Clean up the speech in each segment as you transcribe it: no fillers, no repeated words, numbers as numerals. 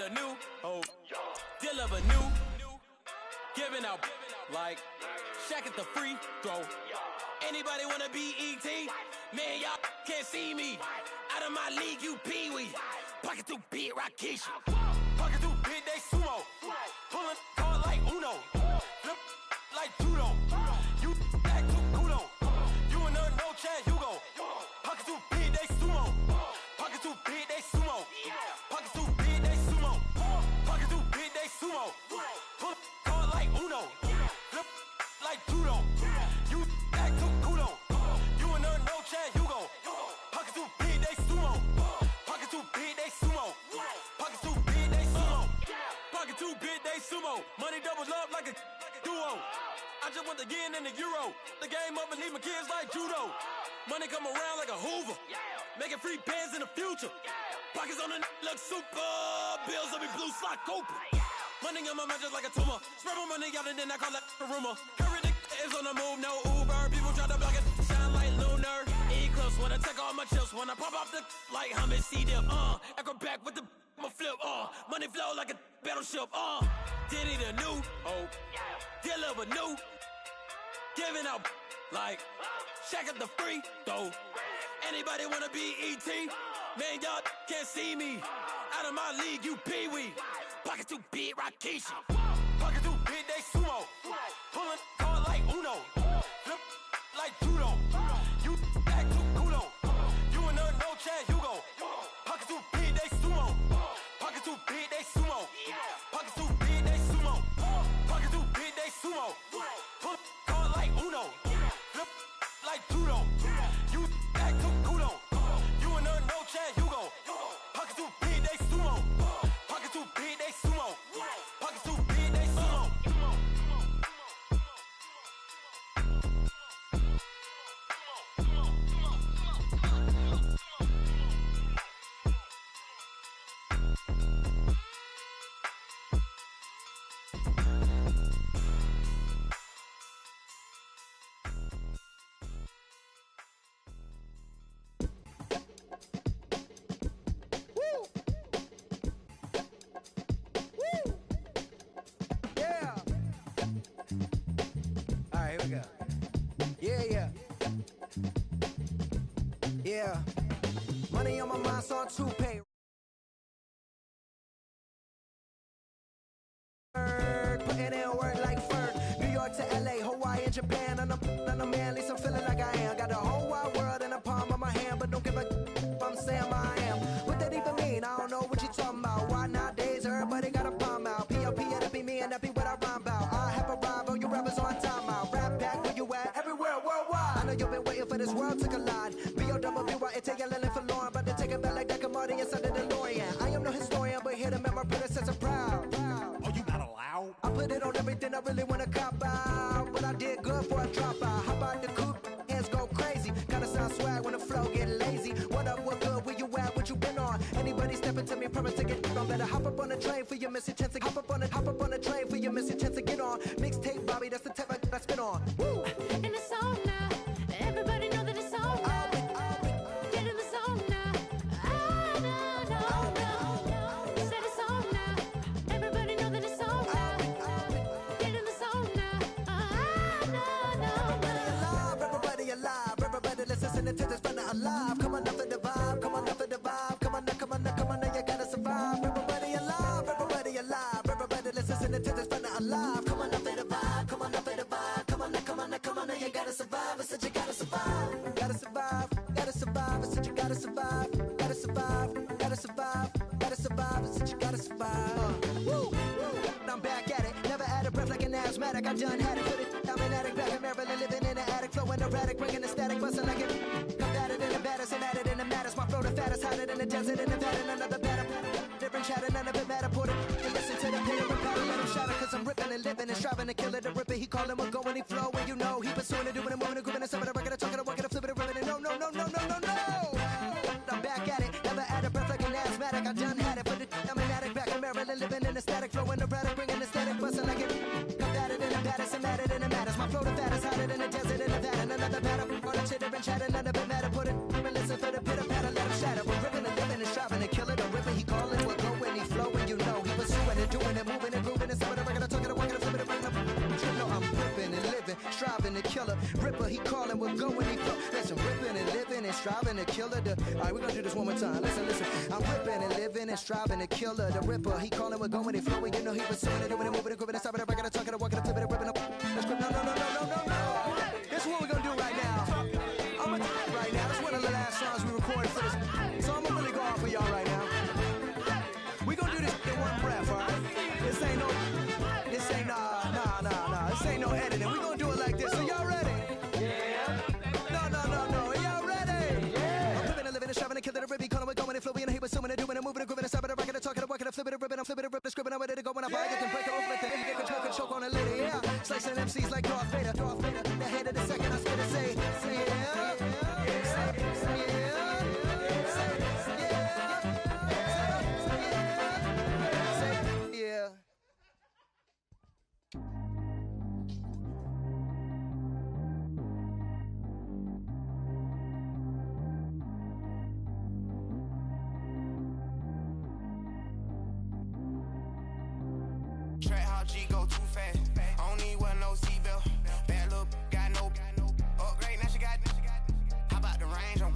a new hope, deal of a new, giving out like Shaq at the free throw. Anybody wanna be ET? Man, y'all can't see me. Out of my league, you pee-wee. Pocket too big, Rakisha. Pocket too big, they sumo. Pulling card like Uno. Flip like judo. You back to kudo. You and her, no Chad Hugo. Pocket too big, they sumo. Pocket too big, they sumo. Pocket too big, they sumo. Pocket too big, they sumo. Pull card like Uno. Flip like judo. You back to kudo. You and her, no Chad Hugo. Pocket too big, they sumo. Pocket too big, they sumo. Pocket too big, they sumo. Pocket too big, they sumo. Money doubles up like a duo. I just want the yen and the euro. The game up and leave my kids like judo. Money come around like a Hoover. Making free bands in the future. Pockets on the look super. Bills on me blue slot Cooper. Money on my mind just like a tumor. Spread my money out and then I call it a rumor. Curry the is on the move, no Uber. People try to block it, shine like lunar. Eclipse when I take all my chips. When I pop off the like hummus, C-dip. Acrobat with the flip. Money flow like a battleship. Diddy the new hope. Deal of a new. Giving out like Shaq at the free throw. Anybody wanna be ET? Man, y'all can't see me. Out of my league, you pee-wee. Pocket too big, Rakisha. Pocket too big, they sumo. Pulling card like Uno. Flip like judo. You back to kudo. You and her, no Chad Hugo. Pocket too big, they sumo. Pocket too big, they sumo. Pocket too big, they sumo. Pocket too big, they sumo. Pull card like Uno. Flip like judo. You back to kudo. You and her, no Chad Hugo. Pocket too big, they sumo. Pocket too big, they sumo. Pocket too big, they sumo. Yeah. Money on my mind, so I'm too paid. Putting in work like Ferg. New York to LA, Hawaii and Japan. And I'm man, at least I'm feeling like I am. Got the whole wide world in the palm of my hand, but don't give a if I'm saying I am. What that even mean? I don't know what you talking about. Why nowadays everybody got a palm out? P.O.P. that'll be me and that be what I rhyme about. I have arrived, all you rappers on time out. Rap back where you at, everywhere worldwide. I know you've been waiting for this world to collide. B.O.W.Y.A.T.L.N. for Lauren, but to take it back like that commodity inside the DeLorean. I am no historian, but here to make my predecessor proud. Oh, you not allowed? I put it on everything I really wanna cop out, but I did good for a drop out. How about the coupe? Hands go crazy. Gotta sound swag when the flow get lazy. What up, what good? Where you at? What you been on? Anybody stepping to me, promise to get on. Better hop up on the train for your missing chance to hop up on the train for your missing chance to get on. Mixtape, Bobby, that's the type I spin on. Woo! In the zone now, everybody know that it's on now. Get in the zone now. No. Said it's on now. Everybody know that it's on now. Get in the zone now. No. Everybody alive, everybody listening to this fun alive. Come on up for the vibe, come on up for the vibe. Come on now, you gotta survive. Everybody alive, everybody listening to this fun alive. Come on up for the vibe, come on up for the vibe. Come on now, you gotta survive. I said you gotta survive, gotta survive. I said you gotta survive, gotta survive. I said you gotta survive. Woo! I'm back at it, never out of breath like an asthmatic. I done had it, put it. I'm an addict back in Maryland, living in the attic, flowing erratic, bringing the static, busting like it. Come at it in the baddest, and at it in the maddest. My flow the fattest, hotter than the desert in Nevada. Another batter, different chatter, none of it matter. Put it, and listen to the pitter and patter, let him shatter. Cause I'm ripping and living and striving to kill it. The ripper, he call him a go when he flow. And you know, he pursuing it, doing it, moving it, grooving it, some of the record, talking, working it, flipping it, ripping it. No. I'm back at it, never out of breath like an asthmatic. I done had it, put it, I'm an addict back in Maryland, living in the static, flowing erratic, bringing the static, busting like it. Come at it in the baddest, and at it in the maddest. My flow the fattest, hotter than the desert in Nevada. Another batter, on the chitter and chatter, none of it matter. Put it, and listen for the pitter patter, let him shatter. We're ripping and living and striving to kill it. A ripper, he call it, we're going, he flowing, you know. striving to kill her. Ripper, he calling, we'll go when he flow. Listen, ripping and living and striving to kill her. Alright, we're gonna do this one more time. Listen. I'm ripping and living and striving to kill her. The Ripper, he calling, we'll go when he flowing. You know he was doing it, doing it, moving it, grooving it, stopping it, breaking it, talking it, walking it, flipping it, ripping it. No. This is what we're gonna do right now. I'm gonna do it right now. This is one of the last songs we recorded for this. So I'm gonna really go off for y'all right now. We gonna do this in one breath, alright? This ain't no editing. We gonna do it like this. So y'all ready? Yeah. No. Y'all ready? Yeah. I'm living and living and striving and killing the ribby, calling it, going and flowing and he was zooming and doing and moving and grooving and stopping it, rocking it, talking it, walking it, flipping it, ripping, I'm flipping it, ripping, scribbling, I'm ready to go when I buy it, can break it, open it, then get control, can choke on it later, yeah. Slicing MCs like Darth Vader, the head of the second, I spit and say yeah. Track how G go too fast. I don't need wear no seatbelt. Bad look, got no upgrade. Now she got. How about the range on?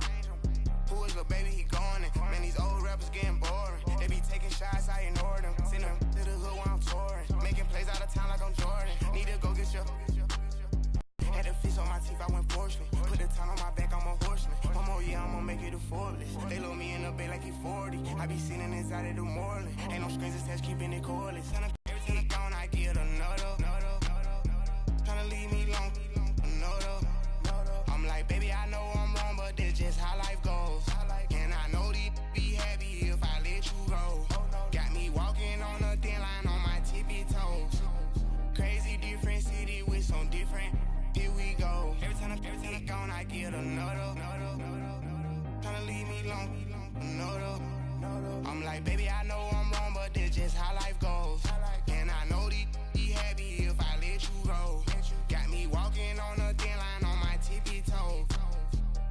Who is little baby? He going in. Man, these old rappers getting boring. They be taking shots, I ignore them. Send them to the hood while I'm touring. Making plays out of town like I'm Jordan. Need to go get your. Had a fish on my teeth, I went fortunate. Put the town on my back, I'm a horseman. One more year, I'm gonna make it a Forbes. They load me in the bay like he 40. I be sitting inside of the Moreland. Ain't no screens attached, keeping it cordless. Everything gone, I get another. Tryna leave me long, another. I'm like, baby, I know I'm wrong, but that's just how life goes. And I know these be happy if I let you go. Got me walking on a thin line on my tippy toes. Crazy different city with some different. Here we go. Everything gone, I get another. Tryna leave me long, another. I'm like, baby, I know I'm wrong, but that's just how life goes. And I know these be happy if I let you go. Got me walking on a thin line on my tippy toes.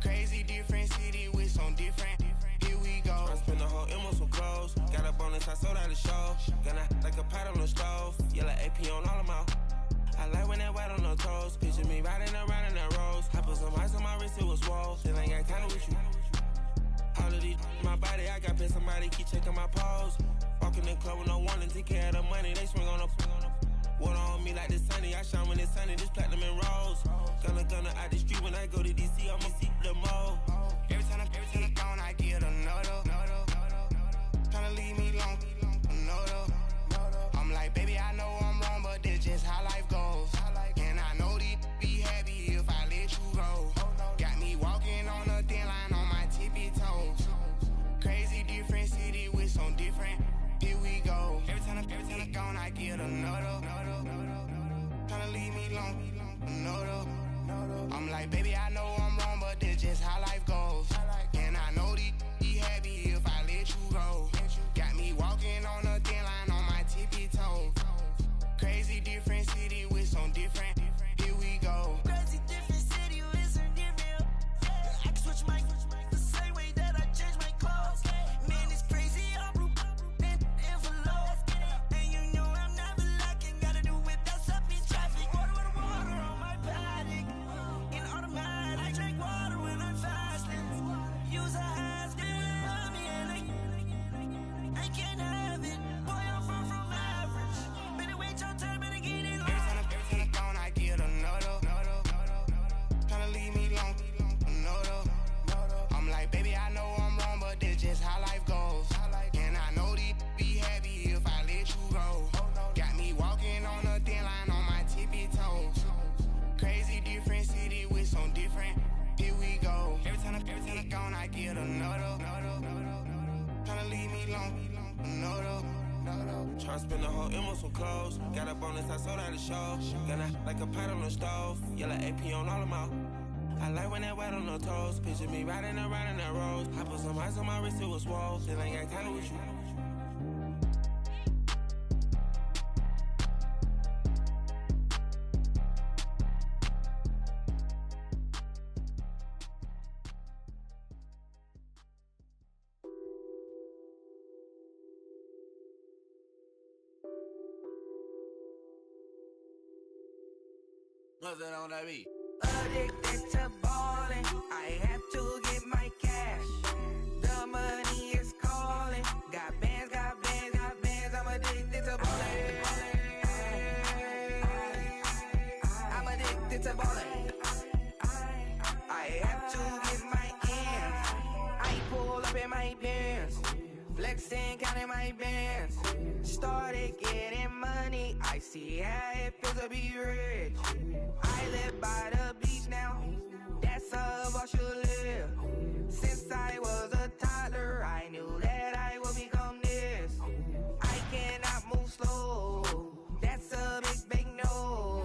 Crazy different city with some different. Here we go. I spent the whole M on some clothes. Got a bonus, I sold out the show. Gonna like a pot on the stove. Yellow AP on all of my. I like when that white on the toes. Picture me riding around in that rose. I put some ice on my wrist, it was swole. Still ain't got time with you. All of these my body, I got paid somebody keep checking my pose. Walk in the club with no warning, take care of the money. They swing on the water on me like the sunny. I shine when it's sunny, this platinum and rose. Gonna out the street when I go to DC, I'ma see the mo. Everything gone, I get another. Tryna leave me long, another. I'm like, baby, I know I'm wrong, but that's just how life goes. And I know these be happy if I let you go. Got me walking on a thin line on my tippy toes. Crazy different city with some different. Here we go. Everything gone, I get another. Tryna leave me long, another. I'm like, baby, I know I'm wrong, but that's just how life goes. And I know these be happy if I let you go. Got me walking on a thin line on my tippy toes. Crazy different city with some different. Here we go. Crazy different city with some different. I can switch my the same way that I change my clothes. Man, it's crazy. I'm envelope. And you know I'm never lacking. Gotta do it, that's up in traffic. Water on my paddock. In automatic. I drink water when I'm fasting. Use a has love me and I can't have it. Boy, I'm far from average. Better wait your turn, better get in line. Everything gone, I get another. Tryna leave me long, another. I'm like, baby, I know I'm wrong, but that's just how life goes. And I know these be happy if I let you go. Got me walking on a thin line on my tippy toes. Crazy different city with some different. Here we go. Everything gone, I get another. Tryna leave me long, another. Tryna spend the whole M on some clothes. Got a bonus, I sold out the show. Gonna like a pot on the stove. Yellow AP on all of my. I like when that white on the toes. Picture me riding around in that rose. I put some ice on my wrist, it was swole. Still ain't got time with you. Nothing on that beat. Addicted to ballin', I have to get my cash. The money is calling. Got bands, got bands, got bands. I'm addicted to ballin'. I'm addicted to ballin'. I have to get my ends. I pull up in my pants, flexing, counting my bands. Started getting money. I see how it feels to be rich. I live by the beach now. That's how I should live. Since I was a toddler, I knew that I would become this. I cannot move slow. That's a big no.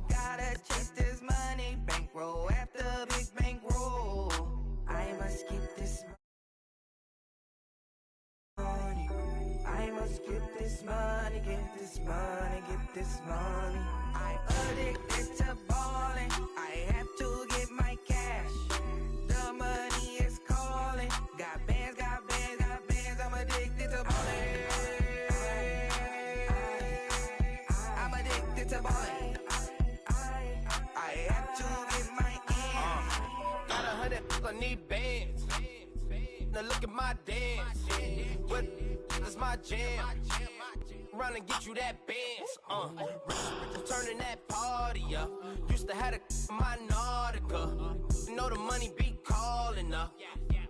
Gotta chase this money, bankroll after big bankroll. I must get this money. I must get this money, get this money, get this money. I'm addicted to ballin'. I have to get my cash. The money is calling. Got bands, got bands, got bands. I'm addicted to ballin'. I'm addicted to ballin'. I have to get my ends. Got 100, I need bands. Now look at my dance. What is my jam? Run and get you that bands. Turning that party up. Used to have a my Nautica. You know the money be calling up.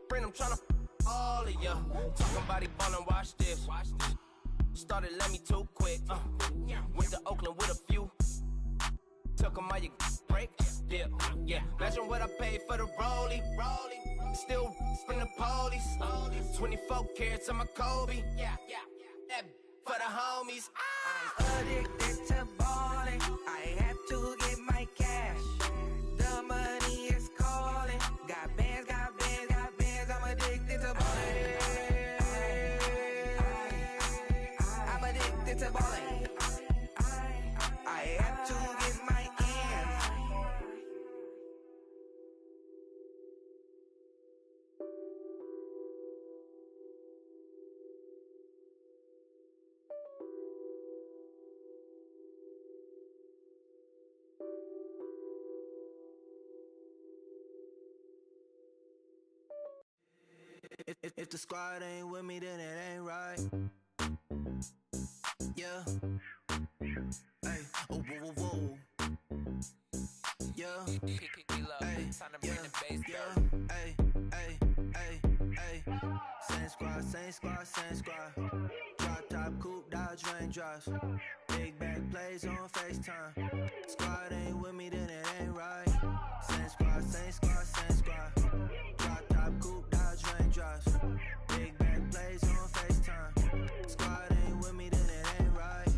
Friend, I'm tryna all of ya. Talking about he ballin', watch this. Started let me too quick. Went to Oakland with a few. Took 'em all you break. Dip. Yeah. Imagine what I paid for the rollie. Still from the police. 24 carats on my Kobe. Yeah. That for the homies. I'm addicted to ballin'. I have to get my cash. The money is calling. Got bands, got bands, got bands. I'm addicted to ballin'. I'm addicted to ballin'. I have to get my ends. If the squad ain't with me, then it ain't right. Yeah. Hey, oh, whoa, whoa, whoa. Yeah. Hey, yeah, yeah. Hey, hey, hey, hey. Same squad, same squad, same squad. Drop top, coupe, Dodge raindrops. Big bag plays on FaceTime. Squad ain't with me, then it ain't right. Same squad, same squad, same squad. Drop top, coupe, Dodge raindrops. Big bag plays on FaceTime. Squad ain't with me, then it ain't right.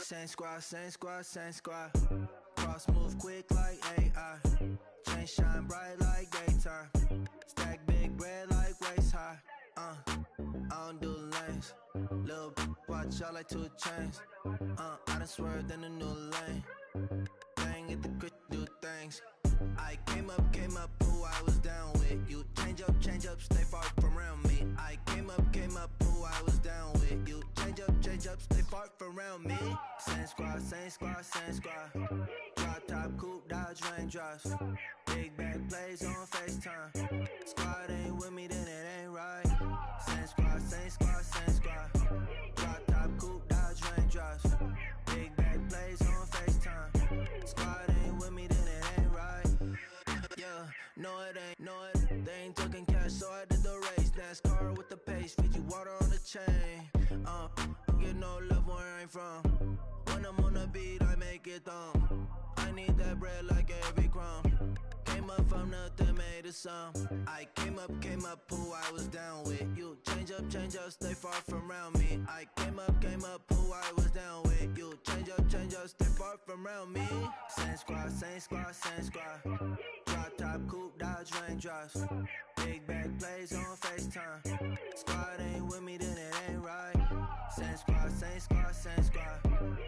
Same squad, same squad, same squad. Cross move quick like AI. Chain shine bright like daytime. Stack big bread like waist high. I don't do lanes. Lil' watch y'all like 2 chains. I done swerved in a new lane. Bang at the crit, do things. I came up, who I was down with. You change up, stay far from around me. I came up, who I was down with. You change up, stay far from around me. Same squad, same squad, same squad. Drop top, coupe, Dodge raindrops. Big bag plays on FaceTime. Squad ain't with me, then it ain't right. Same squad, same squad, same squad. Drop top, coupe, Dodge raindrops. Big bag plays on FaceTime. Squad ain't with me, then it ain't right. Yeah, no it ain't, no it. They ain't talking cash, so I did the race. NASCAR with the pace, feed you water on the chain. Get no love where I ain't from. When I'm on the beat, I make it thumb. I need that bread like every crumb. Came up from nothing, made a sum. I came up, who I was down with. You change up, stay far from around me. I came up, who I was down with. You change up, stay far from around me. Same squad, same squad, same squad. Drop top, coupe, Dodge raindrops. Big bag plays on FaceTime. Squad ain't with me, then it ain't right. Same squad, same squad, same squad.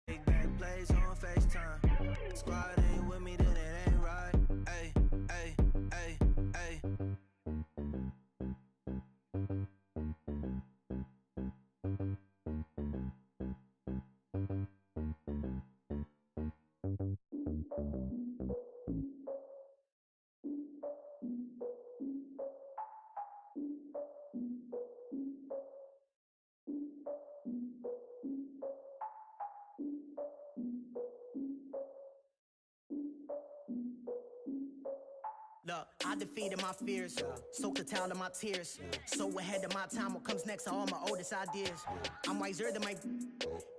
Big bag plays on FaceTime. Squad ain't with me, then it ain't right. Ay, ay, ay, ay. Look, I defeated my fears, soaked a towel in my tears. So ahead of my time, what comes next are all my oldest ideas. I'm wiser than my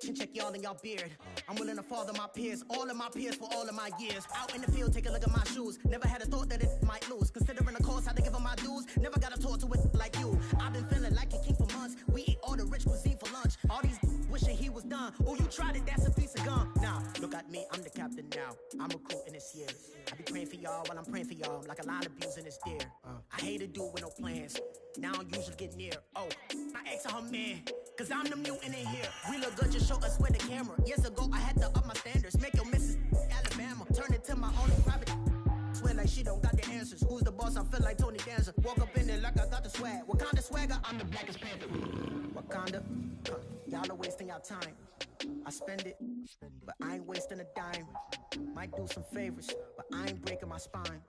chin check y'all in y'all beard. I'm willing to father my peers, all of my peers for all of my years. Out in the field, take a look at my shoes. Never had a thought that it might lose. Considering the cost, had to give them my dues. Never got a talk to it like you. I've been feeling like a king for months. We eat all the rich cuisine for lunch. All these wishing he was done. Oh, you tried it, that's a piece of gum. Now, look at me, I'm the captain now. I'm recruiting this year. I be praying for y'all while I'm praying for y'all. Like a line of views in this deer. I hate a dude with no plans. Now I don't usually get near. Oh, I ex her man. Cause I'm the mutant in here. We look good, just show us with the camera. Years ago, I had to up my standards. Make your Mrs. Alabama. Turn it to my only private. Swear like she don't got the answers. Who's the boss? I feel like Tony Danza. Walk up in there like I got the swag. What kind of swagger? I'm the blackest panther. Wakanda. Y'all are wasting your time. I spend it, but I ain't wasting a dime. Might do some favors, but I ain't breaking my spine.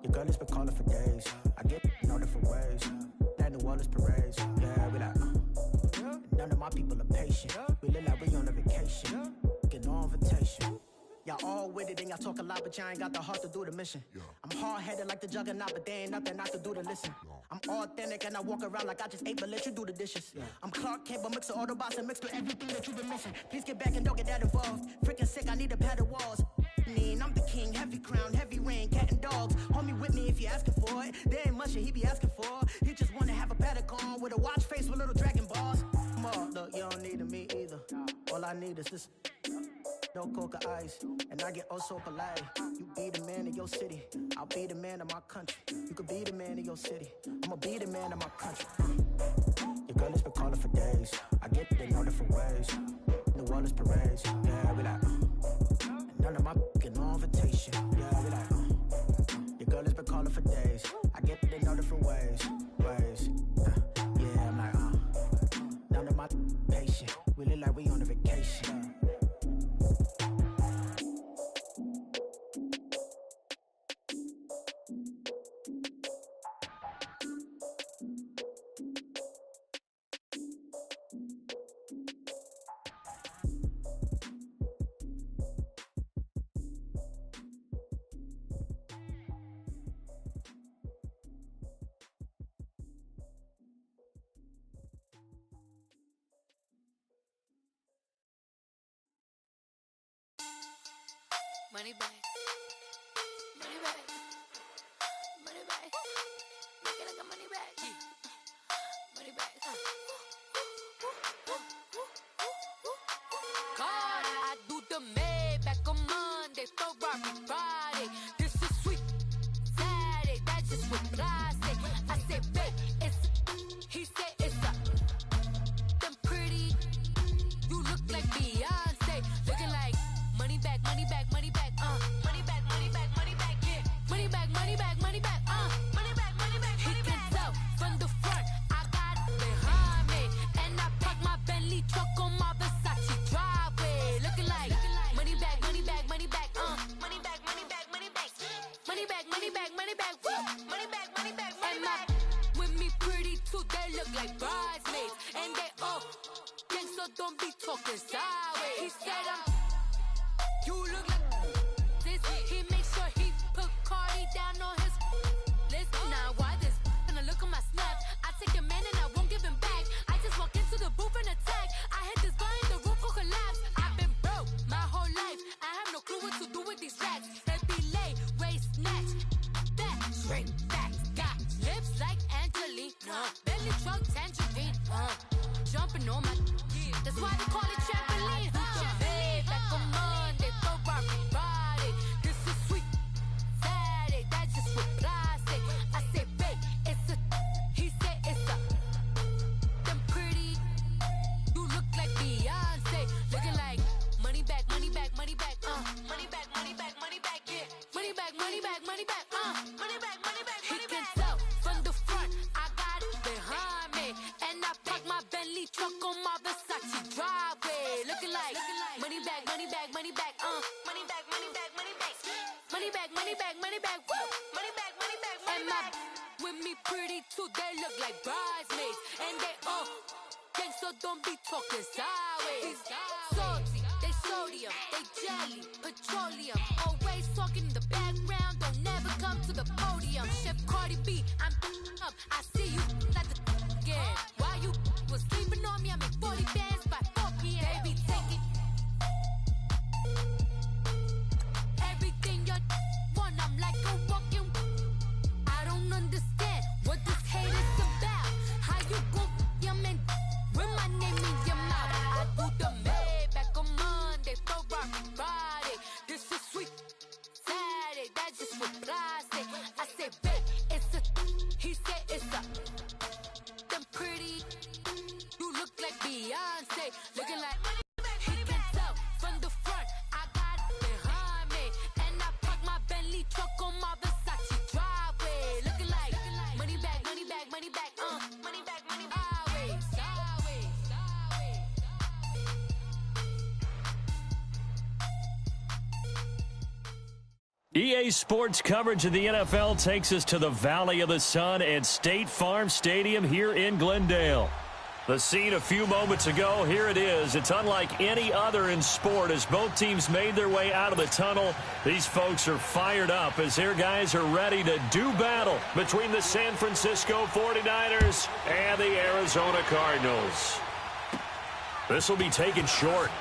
Your girl has been calling for days. I get in all different ways. That New Orleans parades. Yeah, we like, none of my people are patient. We look like we on a vacation. Get no invitation. Y'all all with it and y'all talk a lot, but y'all ain't got the heart to do the mission. I'm hard-headed like the juggernaut, but there ain't nothing I can do to listen. I'm authentic and I walk around like I just ate, but let you do the dishes. I'm Clark Kent, but mix the Autobots and mix with everything that you've been missing. Please get back and don't get that involved. Freaking sick, I need a padded walls. I'm the king, heavy crown, heavy rain, cat and dogs. Homie with me if you're asking for it. There ain't much that he be asking for. He just wanna have a paddock on with a watch face with little dragon balls. Look, you don't need me either. All I need is this. No coca ice, and I get oh so polite. You be the man of your city, I'll be the man of my country. You could be the man of your city, I'ma be the man of my country. Your girl has been calling for days. I get it in all different ways. New Orleans parades, yeah, we like. None of my get no invitation, yeah, we like. Your girl has been calling for days. I get it in all different ways. Yeah, I'm like, none of my patient. We look like we on a vacation. Money back. Money back. Money back. Make it like a money back. Money back. God, I do the Maybach on Monday, Ferrari Friday. This is sweet Saturday, that's just what I say. I say, babe, it's he said it's a them pretty. You look like Beyonce, looking like money back, money back, money back, money back, money back, money back, yeah. Money back, money back, money back, money back, money back, money back. He can tell from the front, I got it behind me, and I park my Bentley truck on my Versace driveway, looking like money back, money back, money back, money back, money back, money back, money back, money back, money back, money back, money back, money back. With me pretty too, they look like bridesmaids, and they all gang, so don't be talking sideways. He said you look like this. He makes sure he put Cardi down on his list. Now why this? Gonna look at my snap. I take a man and I won't give him back. I just walk into the booth and attack. I hit this guy in the roof will collapse. I've been broke my whole life. I have no clue what to do with these rats. They be late, waist snatch, back, straight back. Got lips like Angelina, belly truck tangerine, jumping on my. That's why they call it trampoline. Back on Monday, Ferrari Friday. This is sweet Saturday, that's just what I say. I say, babe, it's a. He said it's a. Them pretty. You look like Beyonce, looking like money back, money back, money back, money back, money back, money back, yeah. Money back, money back, money back, money back, money back, money back. He can tell from the front, I got it behind me, and I park my Bentley truck on my Versace driveway, looking like money back, money back, money back, money back, money back, money back, money back, money back, money back, money back, money back, money back. With me pretty too, they look like bridesmaids, and they all gang, so don't be talking sideways. Salty, they so sodium, they jelly, petroleum. Always talking in the background, don't never come to the podium. Chef Cardi B, I'm up. I see you at the again. Why you was sleeping on me? I make 40 bands by 4 p.m. Baby, take it. Everything you want, I'm like a walking. I don't understand what this hate is about. How you go your man with my name in your mouth? I do the Maybach on Monday, throw rock Friday. This is sweet Saturday, that's just what I say. I say, babe, it's a. He said it's a. Them pretty. You look like Beyonce, looking like. He can tell from the front. I got it behind me, and I park my Bentley truck on my Versace driveway, looking like money back, money back, money back, money back, money back. Always, always, always. EA Sports coverage of the NFL takes us to the Valley of the Sun at State Farm Stadium here in Glendale. The scene a few moments ago, here it is. It's unlike any other in sport as both teams made their way out of the tunnel. These folks are fired up as their guys are ready to do battle between the San Francisco 49ers and the Arizona Cardinals. This will be taken short.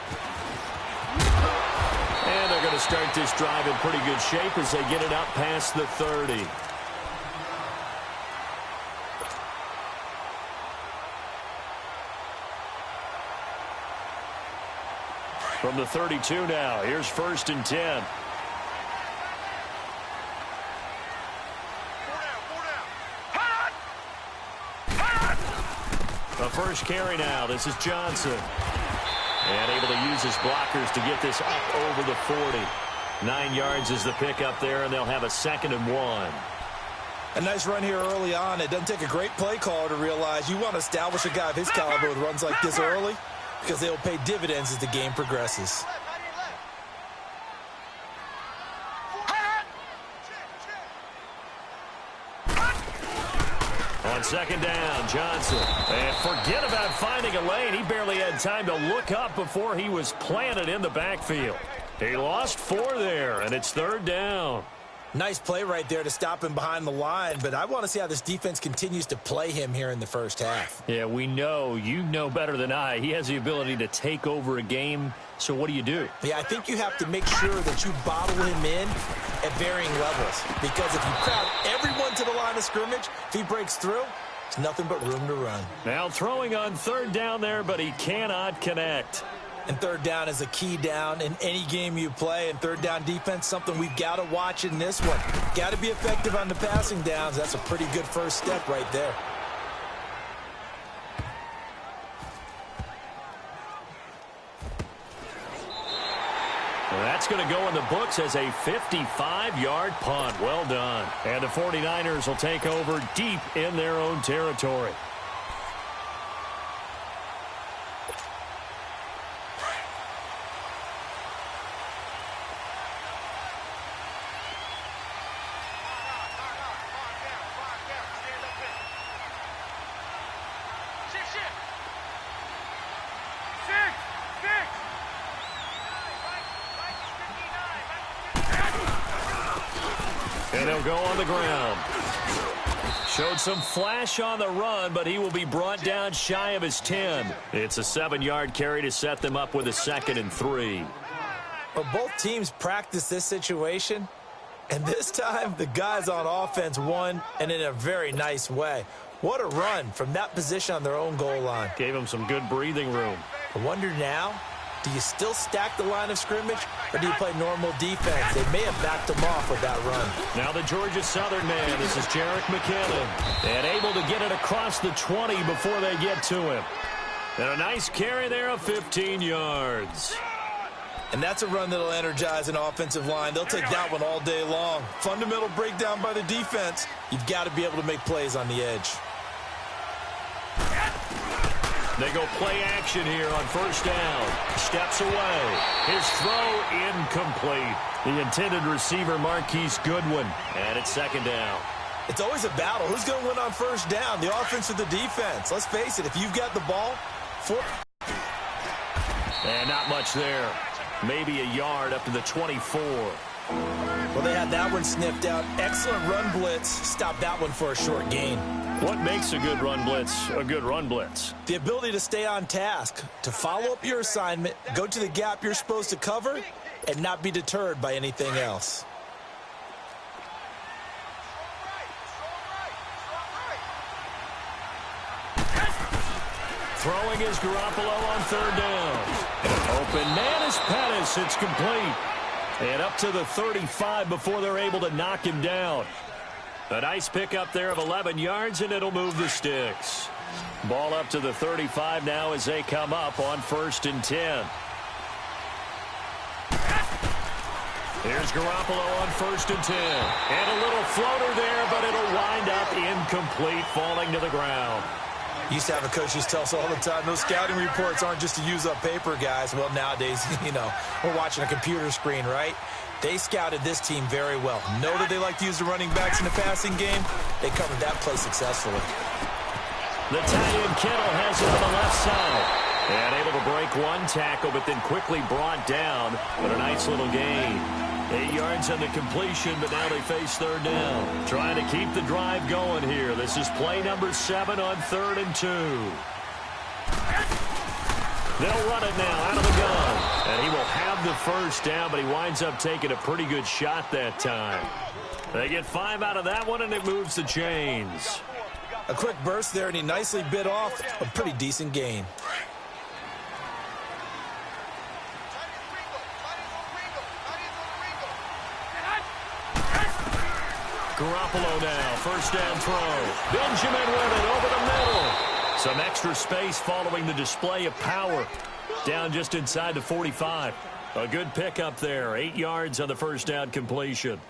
And they're going to start this drive in pretty good shape as they get it up past the 30. From the 32 now, here's 1st and 10. The first carry now, this is Johnson. And able to use his blockers to get this up over the 40. 9 yards is the pickup there, and they'll have a 2nd and 1. A nice run here early on. It doesn't take a great play caller to realize you want to establish a guy of his caliber with runs like this early, because they'll pay dividends as the game progresses. On 2nd down, Johnson. And forget about finding a lane. He barely had time to look up before he was planted in the backfield. He lost 4 there, and it's 3rd down. Nice play right there to stop him behind the line, but I want to see how this defense continues to play him here in the first half. Yeah, we know. You know better than I. He has the ability to take over a game, so what do you do? Yeah, I think you have to make sure that you bottle him in at varying levels, because if you crowd everyone to the line of scrimmage, if he breaks through, there's nothing but room to run. Now throwing on 3rd down there, but he cannot connect. And 3rd down is a key down in any game you play. And 3rd down defense, something we've got to watch in this one. Got to be effective on the passing downs. That's a pretty good first step right there. Well, that's going to go in the books as a 55-yard punt. Well done. And the 49ers will take over deep in their own territory. And he'll go on the ground. Showed some flash on the run, but he will be brought down shy of his 10. It's a 7-yard carry to set them up with a 2nd and 3. Well, both teams practice this situation, and this time the guys on offense won, and in a very nice way. What a run from that position on their own goal line. Gave him some good breathing room. I wonder now, do you still stack the line of scrimmage, or do you play normal defense? They may have backed him off with that run. Now the Georgia Southern man, this is Jerick McKinnon. And able to get it across the 20 before they get to him. And a nice carry there of 15 yards. And that's a run that'll energize an offensive line. They'll take that one all day long. Fundamental breakdown by the defense. You've got to be able to make plays on the edge. They go play action here on 1st down. Steps away. His throw incomplete. The intended receiver, Marquise Goodwin. And it's 2nd down. It's always a battle. Who's going to win on 1st down, the offense or the defense? Let's face it, if you've got the ball, and not much there. maybe a yard up to the 24. Well, they had that one sniffed out. Excellent run blitz. Stopped that one for a short gain. What makes a good run blitz a good run blitz? The ability to stay on task, to follow up your assignment, go to the gap you're supposed to cover, and not be deterred by anything else. Throwing is Garoppolo on third down. Open man is Pettis. It's complete. And up to the 35 before they're able to knock him down. A nice pickup there of 11 yards, and it'll move the sticks. Ball up to the 35 now as they come up on 1st and 10. Here's Garoppolo on 1st and 10. And a little floater there, but it'll wind up incomplete, falling to the ground. Used to have a coach used to tell us all the time, those scouting reports aren't just to use up paper, guys. Well, nowadays, we're watching a computer screen, right? They scouted this team very well. Know that they like to use the running backs in the passing game. They covered that play successfully. The tight end Kittle has it on the left side. And able to break one tackle, but then quickly brought down. But a nice little gain. 8 yards on the completion, but now they face third down. Trying to keep the drive going here. This is play number 7 on 3rd and 2. They'll run it now out of the gun. And he will have the first down, but he winds up taking a pretty good shot that time. They get 5 out of that one, and it moves the chains. A quick burst there, and he nicely bit off a pretty decent gain. Garoppolo now, first down throw. Benjamin with it over the middle. Some extra space following the display of power. Down just inside the 45. A good pickup there. 8 yards on the first down completion.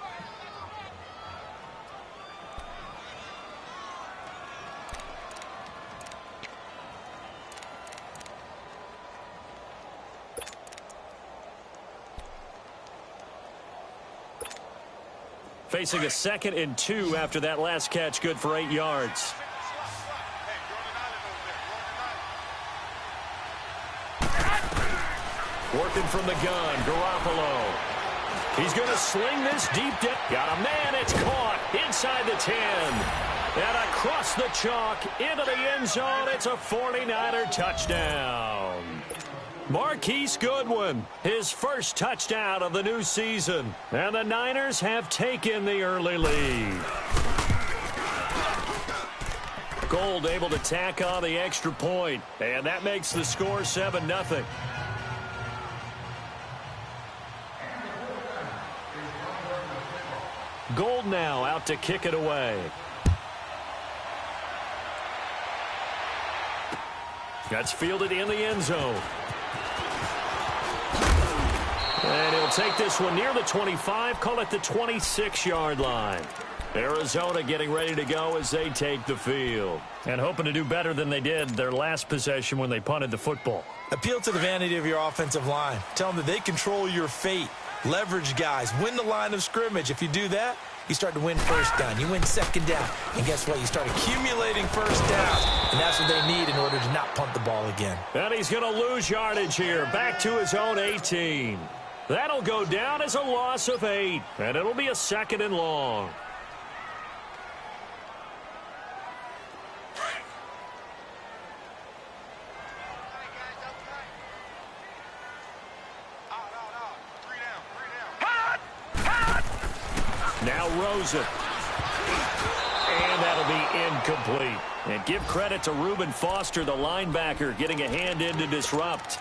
Facing a 2nd and 2 after that last catch, good for 8 yards. Working from the gun, Garoppolo. He's going to sling this deep down. Got a man, it's caught inside the 10. And across the chalk into the end zone, it's a 49er touchdown. Marquise Goodwin, his first touchdown of the new season. And the Niners have taken the early lead. Gold able to tack on the extra point. And that makes the score 7-0. Gold now out to kick it away. That's fielded in the end zone. And he'll take this one near the 25, call it the 26-yard line. Arizona getting ready to go as they take the field. And hoping to do better than they did their last possession when they punted the football. Appeal to the vanity of your offensive line. Tell them that they control your fate. Leverage guys. Win the line of scrimmage. If you do that, you start to win first down. You win second down. And guess what? You start accumulating first downs. And that's what they need in order to not punt the ball again. And he's going to lose yardage here. Back to his own 18. That'll go down as a loss of 8. And it'll be a 2nd and long. Now Rosen. And that'll be incomplete. And give credit to Reuben Foster, the linebacker, getting a hand in to disrupt.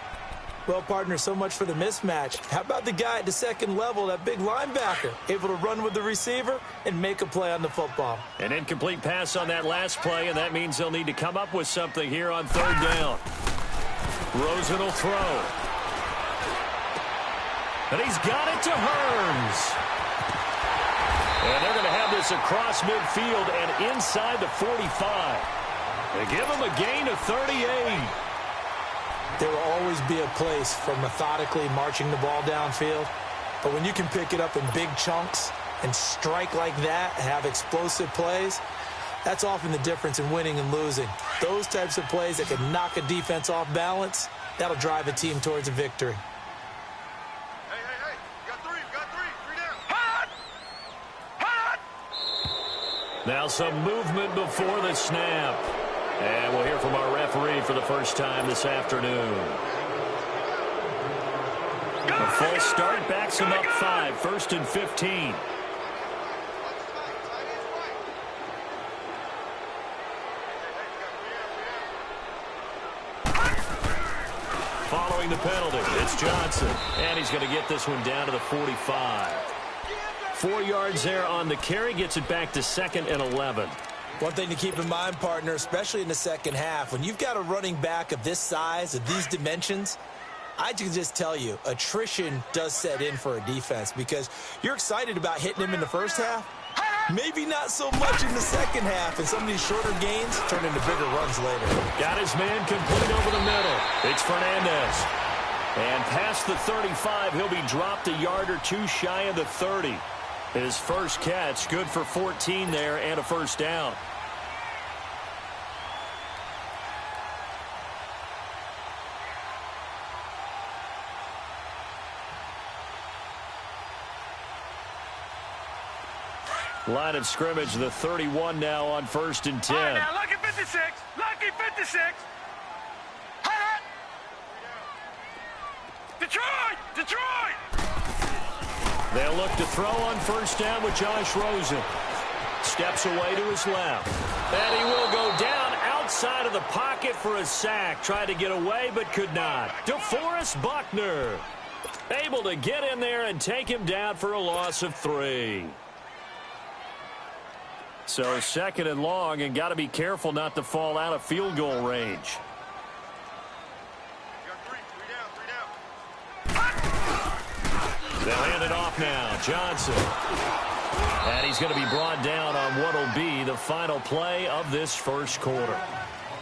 Well, partner, so much for the mismatch. How about the guy at the second level, that big linebacker, able to run with the receiver and make a play on the football? An incomplete pass on that last play, and that means they'll need to come up with something here on third down. Rosen will throw. And he's got it to Hearns. And they're going to have this across midfield and inside the 45. They give him a gain of 38. There will always be a place for methodically marching the ball downfield. But when you can pick it up in big chunks and strike like that, have explosive plays, that's often the difference in winning and losing. Those types of plays that can knock a defense off balance, that'll drive a team towards a victory. Now some movement before the snap. And we'll hear from our referee for the first time this afternoon. A false start backs him up 5, 1st and 15. Following the penalty, it's Johnson. And he's going to get this one down to the 45. 4 yards there on the carry, gets it back to 2nd and 11. One thing to keep in mind, partner, especially in the second half, when you've got a running back of this size, of these dimensions, I can just tell you, attrition does set in for a defense because you're excited about hitting him in the first half. Maybe not so much in the second half, and some of these shorter gains turn into bigger runs later. Got his man complete over the middle. It's Fernandez. And past the 35, he'll be dropped a yard or 2 shy of the 30. His first catch, good for 14 there and a first down. Line of scrimmage, the 31 now on 1st and 10. All right, now, lucky 56. Lucky 56. Detroit! Detroit! They'll look to throw on 1st down with Josh Rosen. Steps away to his left. And he will go down outside of the pocket for a sack. Tried to get away but could not. DeForest Buckner able to get in there and take him down for a loss of 3. So 2nd and long, and got to be careful not to fall out of field goal range. They'll hand it off now. Johnson. And he's going to be brought down on what will be the final play of this first quarter.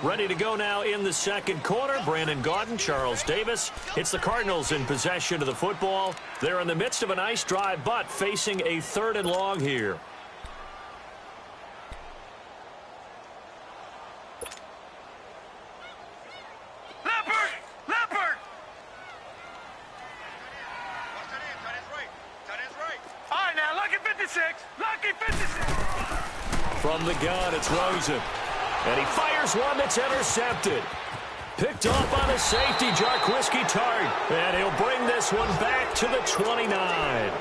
Ready to go now in the second quarter. Brandon Gaudin, Charles Davis. It's the Cardinals in possession of the football. They're in the midst of a nice drive, but facing a 3rd and long here. From the gun, it's Rosen. And he fires one that's intercepted. Picked off on a safety, Jarquiski Tart. And he'll bring this one back to the 29.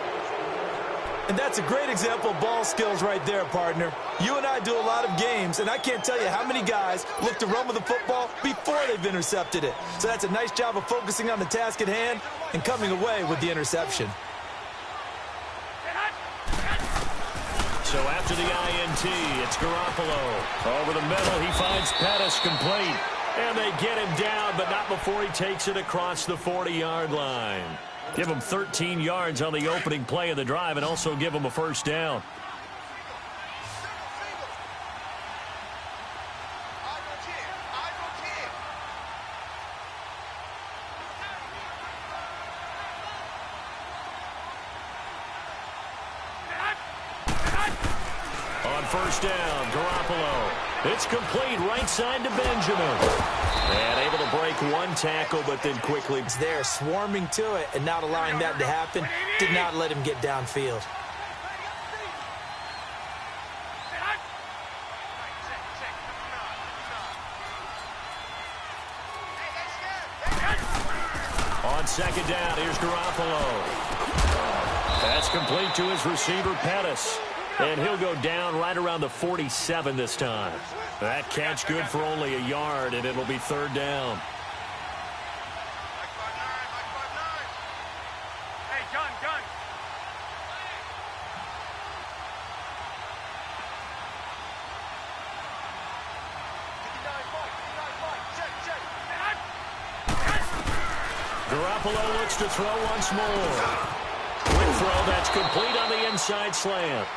And that's a great example of ball skills right there, partner. You and I do a lot of games, and I can't tell you how many guys look to run with the football before they've intercepted it. So that's a nice job of focusing on the task at hand and coming away with the interception. So after the INT, it's Garoppolo. Over the middle, he finds Pettis complete. And they get him down, but not before he takes it across the 40-yard line. Give him 13 yards on the opening play of the drive and also give him a first down. On first down, Garoppolo. It's complete right side to Benjamin. And able to break one tackle, but then quickly. It's there, swarming to it, and not allowing that to happen. Did not let him get downfield. On second down, here's Garoppolo. That's complete to his receiver, Pettis. And he'll go down right around the 47 this time. That catch good for only a yard, and it'll be 3rd down. Hey, gun. Garoppolo looks to throw once more. Quick throw that's complete on the inside slant.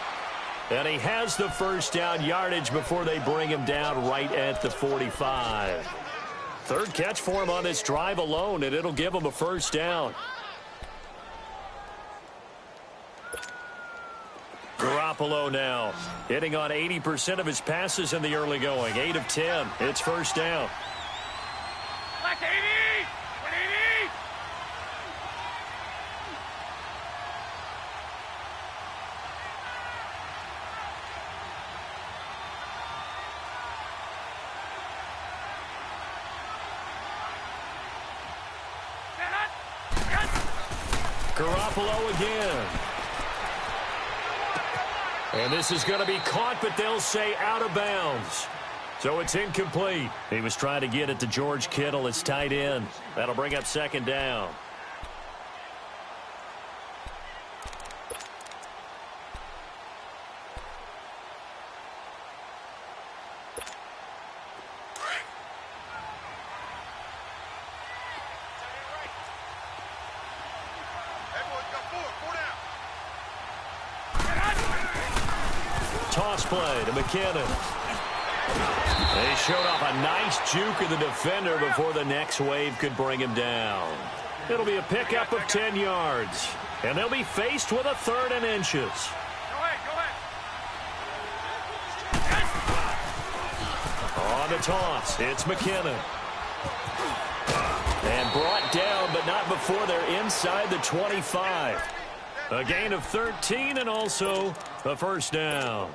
And he has the first down yardage before they bring him down right at the 45. 3rd catch for him on this drive alone, and it'll give him a first down. Garoppolo now hitting on 80% of his passes in the early going. 8 of 10. It's first down. Black 80! 180! Garoppolo again. And this is going to be caught, but they'll say out of bounds. So it's incomplete. He was trying to get it to George Kittle, his tight end. That'll bring up second down. Toss play to McKinnon. They showed off a nice juke of the defender before the next wave could bring him down. It'll be a pickup of 10 yards. And they'll be faced with a 3rd and inches. On the toss, it's McKinnon. And brought down, but not before they're inside the 25. A gain of 13 and also a first down.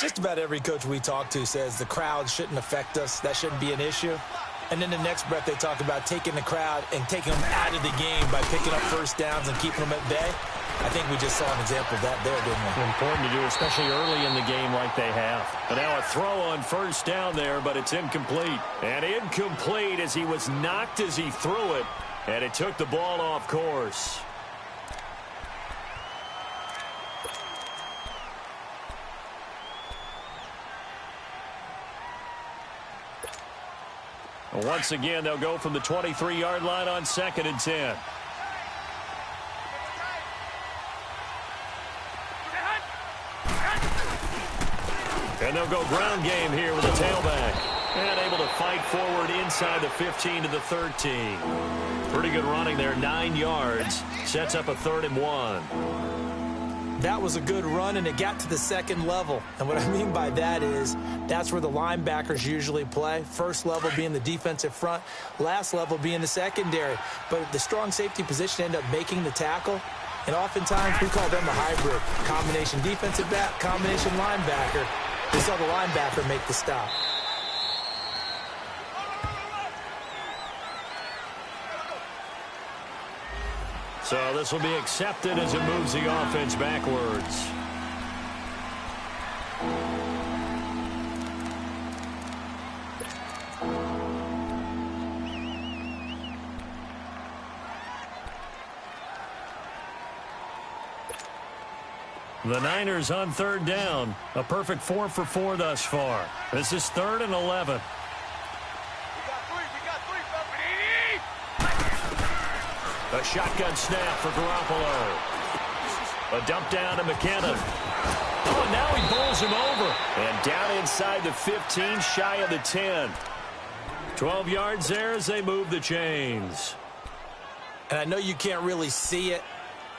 Just about every coach we talk to says the crowd shouldn't affect us. That shouldn't be an issue. And then the next breath they talk about taking the crowd and taking them out of the game by picking up first downs and keeping them at bay. I think we just saw an example of that there, didn't we? Important to do, especially early in the game like they have. And now a throw on first down there, but it's incomplete. And incomplete as he was knocked as he threw it. And it took the ball off course. Once again, they'll go from the 23-yard line on 2nd and 10. And they'll go ground game here with a tailback. And able to fight forward inside the 15 to the 13. Pretty good running there, 9 yards. Sets up a 3rd and 1. That was a good run, and it got to the 2nd level. And what I mean by that is that's where the linebackers usually play. First level being the defensive front, last level being the secondary. But the strong safety position ended up making the tackle. And oftentimes we call them a hybrid. Combination defensive back, combination linebacker. We saw the linebacker make the stop. So this will be accepted as it moves the offense backwards. The Niners on 3rd down. A perfect 4 for 4 thus far. This is 3rd and 11. A shotgun snap for Garoppolo. A dump down to McKinnon. Oh, and now he bowls him over. And down inside the 15, shy of the 10. 12 yards there as they move the chains. And I know you can't really see it,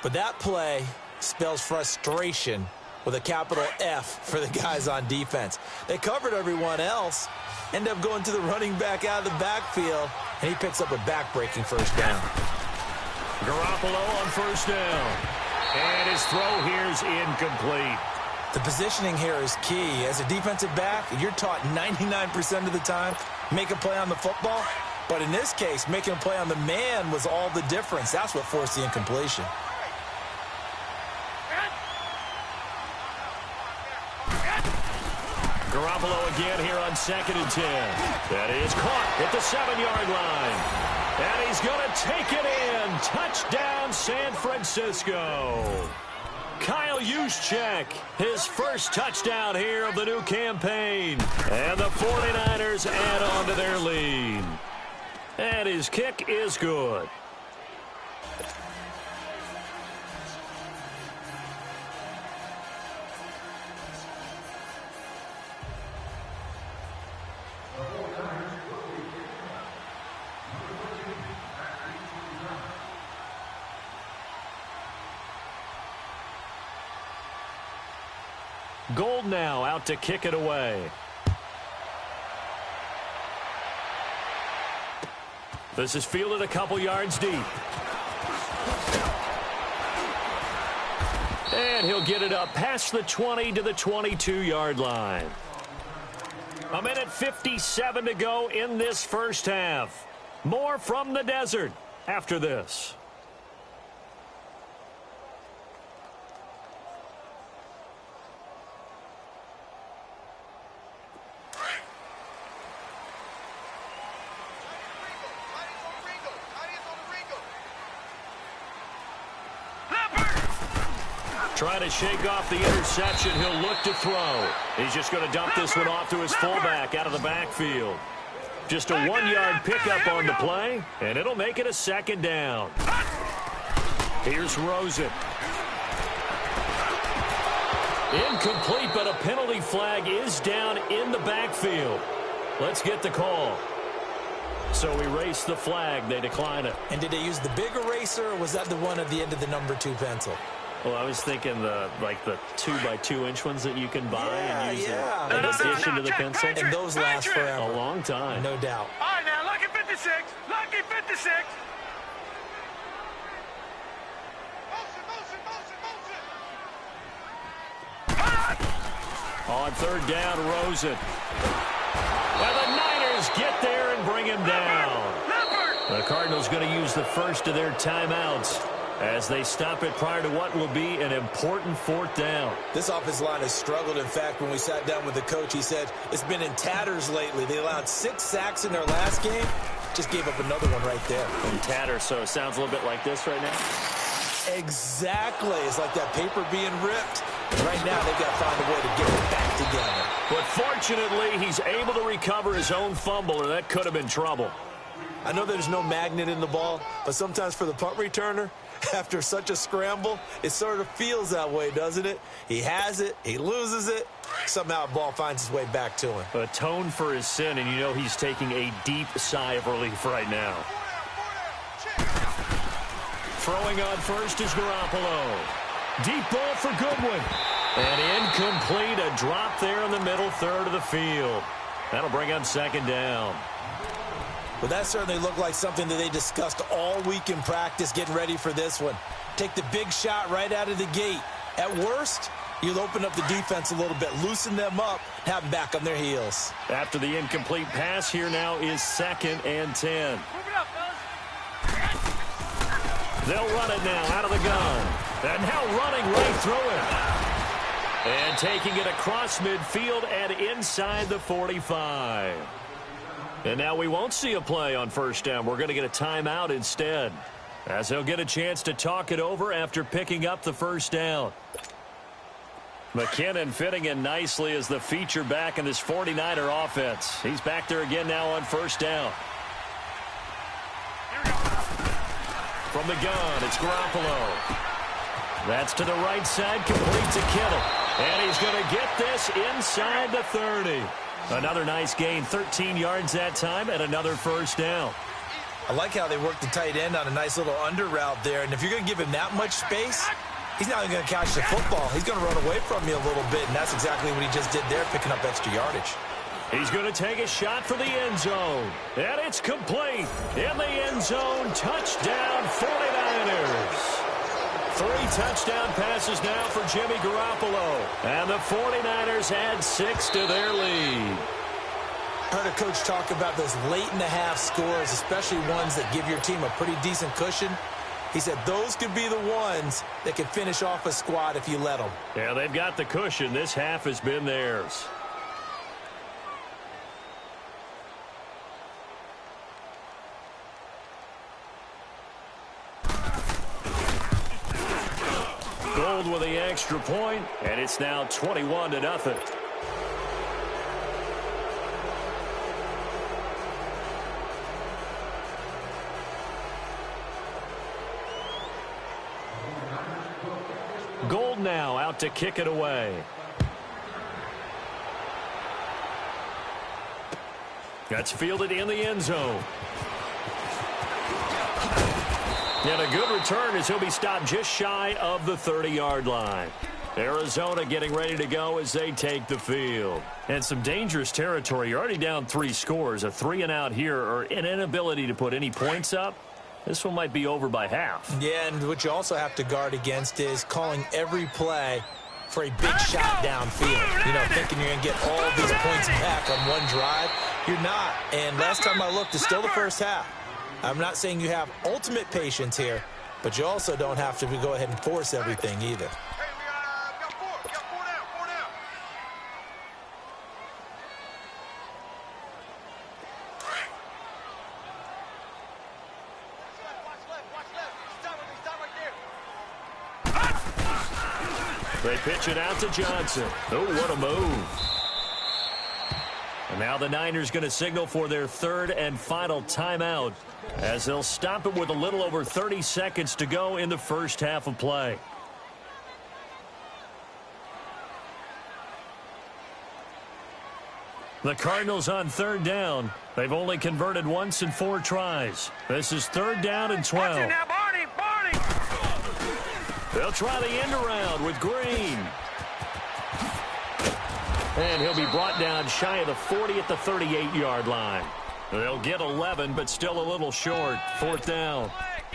but that play spells frustration with a capital F for the guys on defense. They covered everyone else, end up going to the running back out of the backfield, and he picks up a back-breaking first down. Garoppolo on first down. And his throw here is incomplete. The positioning here is key. As a defensive back, you're taught 99% of the time, make a play on the football. But in this case, making a play on the man was all the difference. That's what forced the incompletion. Garoppolo again here on 2nd and 10. That is caught at the 7-yard line. And he's going to take it in. Touchdown, San Francisco. Kyle Juszczyk, his first touchdown here of the new campaign. And the 49ers add on to their lead. And his kick is good. Gold now out to kick it away. This is fielded a couple yards deep. And he'll get it up past the 20 to the 22-yard line. 1:57 to go in this first half. More from the desert after this. Trying to shake off the interception. He'll look to throw. He's just going to dump this one off to his fullback out of the backfield. Just a 1-yard pickup on the play, and it'll make it a 2nd down. Here's Rosen. Incomplete, but a penalty flag is down in the backfield. Let's get the call. So erase the flag. They decline it. And did they use the big eraser, or was that the one at the end of the number 2 pencil? Well, I was thinking the 2x2-inch ones that you can buy and use in addition to the pencil. And those last forever. A long time. No doubt. All right, now, lucky 56. Lucky 56. On 3rd down, Rosen. Well, the Niners get there and bring him down. The Cardinals going to use the first of their timeouts as they stop it prior to what will be an important 4th down. This offensive line has struggled. In fact, when we sat down with the coach, he said it's been in tatters lately. They allowed 6 sacks in their last game. Just gave up another one right there. In tatters, so it sounds a little bit like this right now. Exactly. It's like that paper being ripped. Right now, they've got to find a way to get it back together. But fortunately, he's able to recover his own fumble, or that could have been trouble. I know there's no magnet in the ball, but sometimes for the punt returner, after such a scramble, it sort of feels that way, doesn't it? He has it, he loses it, somehow the ball finds its way back to him. Atone for his sin, and you know he's taking a deep sigh of relief right now. Throwing on first is Garoppolo. Deep ball for Goodwin. And incomplete, a drop there in the middle 3rd of the field. That'll bring up 2nd down. Well, that certainly looked like something that they discussed all week in practice getting ready for this one. Take the big shot right out of the gate. At worst, you'll open up the defense a little bit, loosen them up, have them back on their heels. After the incomplete pass, here now is 2nd and 10. They'll run it now out of the gun. And now running right through it. And taking it across midfield and inside the 45. And now we won't see a play on 1st down. We're going to get a timeout instead, as he'll get a chance to talk it over after picking up the 1st down. McKinnon fitting in nicely as the feature back in this 49er offense. He's back there again now on 1st down. From the gun, it's Garoppolo. That's to the right side, complete to Kittle. And he's going to get this inside the 30. Another nice gain, 13 yards that time, and another 1st down. I like how they worked the tight end on a nice little under route there. And if you're going to give him that much space, he's not even going to catch the football. He's going to run away from you a little bit, and that's exactly what he just did there, picking up extra yardage. He's going to take a shot for the end zone. And it's complete. In the end zone, touchdown 49ers. 3 touchdown passes now for Jimmy Garoppolo. And the 49ers add 6 to their lead. Heard a coach talk about those late-in-the-half scores, especially ones that give your team a pretty decent cushion. He said those could be the ones that can finish off a squad if you let them. Yeah, they've got the cushion. This half has been theirs. Gold with the extra point, and it's now 21-0. Gold now out to kick it away. That's fielded in the end zone. And a good return as he'll be stopped just shy of the 30-yard line. Arizona getting ready to go as they take the field. And some dangerous territory. You're already down 3 scores. A 3-and-out here, or an inability to put any points up. This one might be over by half. Yeah, and what you also have to guard against is calling every play for a big shot downfield. You know, thinking you're going to get all these points back on one drive. You're not. And last time I looked, it's still the first half. I'm not saying you have ultimate patience here, but you also don't have to go ahead and force everything either. Hey, we got 4. We got 4 down. 4 down. Watch left. Stop right there. They pitch it out to Johnson. Oh, what a move. And now the Niners going to signal for their third and final timeout as they'll stop it with a little over 30 seconds to go in the first half of play. The Cardinals on third down. They've only converted once in 4 tries. This is third down and 12. Now, Barney! They'll try the end around with Green. And he'll be brought down shy of the 40 at the 38-yard line. They'll get 11, but still a little short. Fourth down.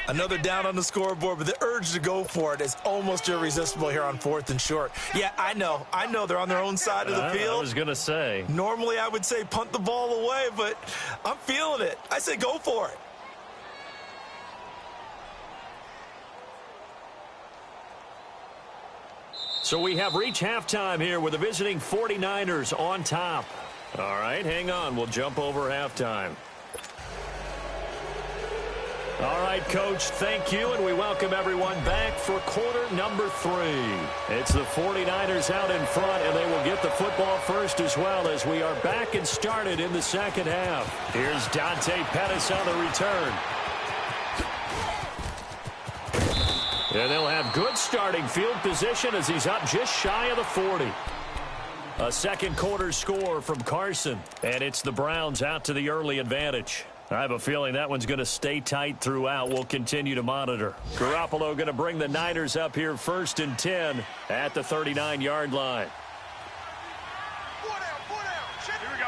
Another down on the scoreboard, but the urge to go for it is almost irresistible here on 4th and short. Yeah, I know they're on their own side of the field. I was going to say. Normally I would say punt the ball away, but I'm feeling it. I say go for it. So we have reached halftime here with the visiting 49ers on top. All right, hang on. We'll jump over halftime. All right, Coach, thank you, and we welcome everyone back for quarter number 3. It's the 49ers out in front, and they will get the football first as well as we are back and started in the second half. Here's Dante Pettis on the return. And they'll have good starting field position as he's up just shy of the 40. A second quarter score from Carson, and it's the Browns out to the early advantage. I have a feeling that one's going to stay tight throughout. We'll continue to monitor. Garoppolo going to bring the Niners up here first and 10 at the 39-yard line. Four down. Here we go.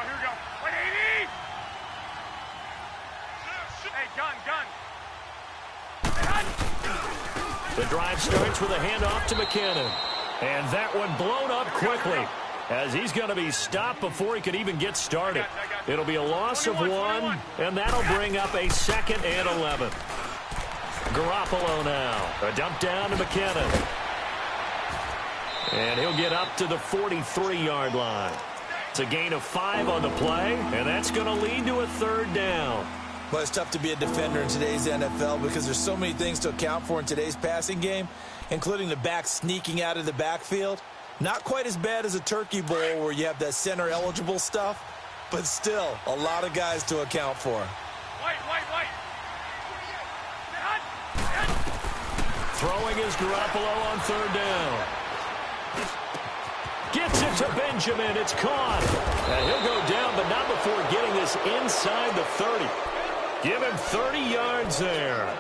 Wait, 80! Hey, gun. The drive starts with a handoff to McKinnon. And that one blown up quickly as he's going to be stopped before he could even get started. It'll be a loss of 1, and that'll bring up a 2nd and 11. Garoppolo now. A dump down to McKinnon. And he'll get up to the 43-yard line. It's a gain of 5 on the play, and that's going to lead to a third down. Well, it's tough to be a defender in today's NFL because there's so many things to account for in today's passing game, including the back sneaking out of the backfield. Not quite as bad as a turkey bowl where you have that center-eligible stuff, but still a lot of guys to account for. Wait. Throwing is Garoppolo on third down. Gets it to Benjamin. It's caught. And he'll go down, but not before getting this inside the 30. Give him 30 yards there.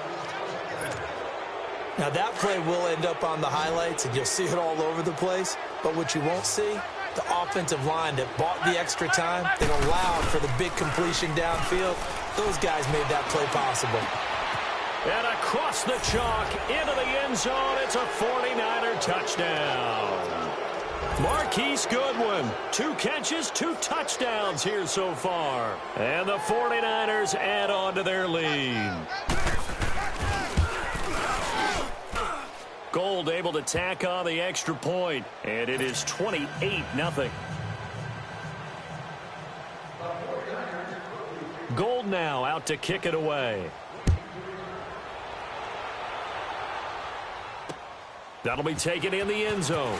Now that play will end up on the highlights, and you'll see it all over the place. But what you won't see, the offensive line that bought the extra time, that allowed for the big completion downfield, those guys made that play possible. And across the chalk, into the end zone, it's a 49er touchdown. Marquise Goodwin, 2 catches, 2 touchdowns here so far. And the 49ers add on to their lead. Gold able to tack on the extra point, and it is 28-0. Gold now out to kick it away. That'll be taken in the end zone.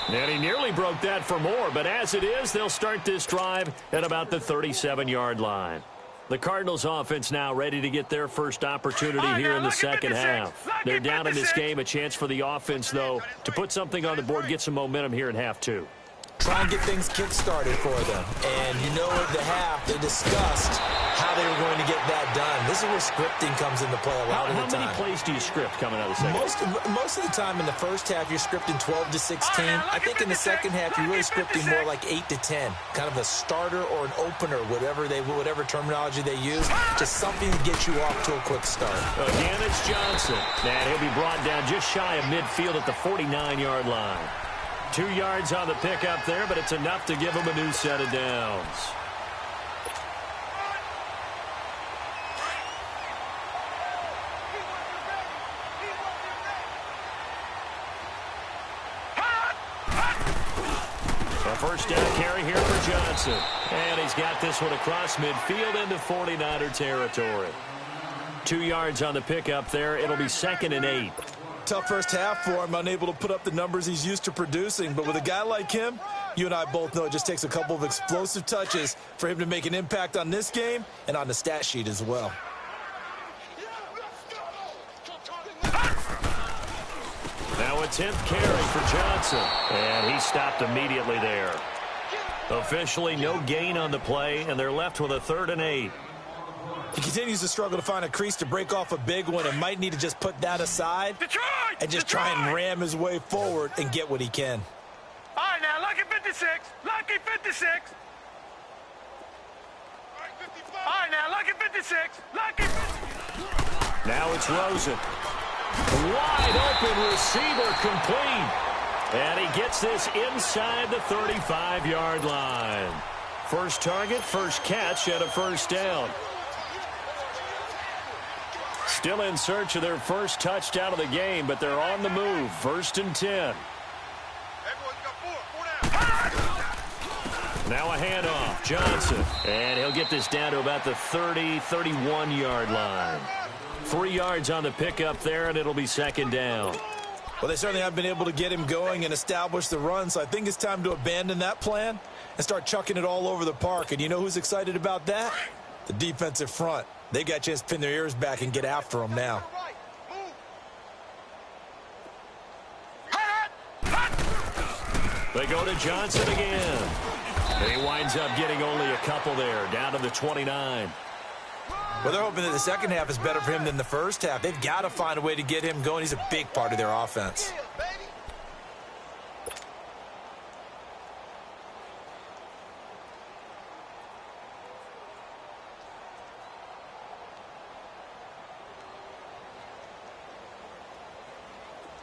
And he nearly broke that for more, but as it is, they'll start this drive at about the 37-yard line. The Cardinals offense now ready to get their first opportunity here in the second half. They're down in this game. A chance for the offense, though, to put something on the board, get some momentum here in half 2. Try and get things kick-started for them. And you know at the half, they discussed how they were going to get that done. This is where scripting comes into play a lot of the time. How many plays do you script coming out of the second? Most of the time in the first half, you're scripting 12 to 16. I think in the second half, you're really scripting more like 8 to 10. Kind of a starter or an opener, whatever terminology they use. Just something to get you off to a quick start. Again, it's Johnson. And he'll be brought down just shy of midfield at the 49-yard line. 2 yards on the pickup there, but it's enough to give him a new set of downs. A first down carry here for Johnson. And he's got this one across midfield into 49er territory. 2 yards on the pickup there. It'll be 2nd and 8. Tough first half for him, unable to put up the numbers he's used to producing. But with a guy like him, you and I both know it just takes a couple of explosive touches for him to make an impact on this game and on the stat sheet as well. Now a 10th carry for Johnson, and he stopped immediately there. Officially no gain on the play, and they're left with a 3rd and 8. He continues to struggle to find a crease to break off a big one and might need to just put that aside and just try and ram his way forward and get what he can. All right, now, lucky 56. Lucky 56. All right, now, lucky 56. Lucky 56. Now it's Rosen. Wide open receiver complete. And he gets this inside the 35-yard line. First target, first catch, and a first down. Still in search of their first touchdown of the game, but they're on the move. 1st and 10. Now a handoff. Johnson. And he'll get this down to about the 31-yard line. 3 yards on the pickup there, and it'll be 2nd down. Well, they certainly have been able to get him going and establish the run, so I think it's time to abandon that plan and start chucking it all over the park. And you know who's excited about that? The defensive front. They got a chance to pin their ears back and get after him now. They go to Johnson again. And he winds up getting only a couple there, down to the 29. Well, they're hoping that the second half is better for him than the first half. They've got to find a way to get him going. He's a big part of their offense.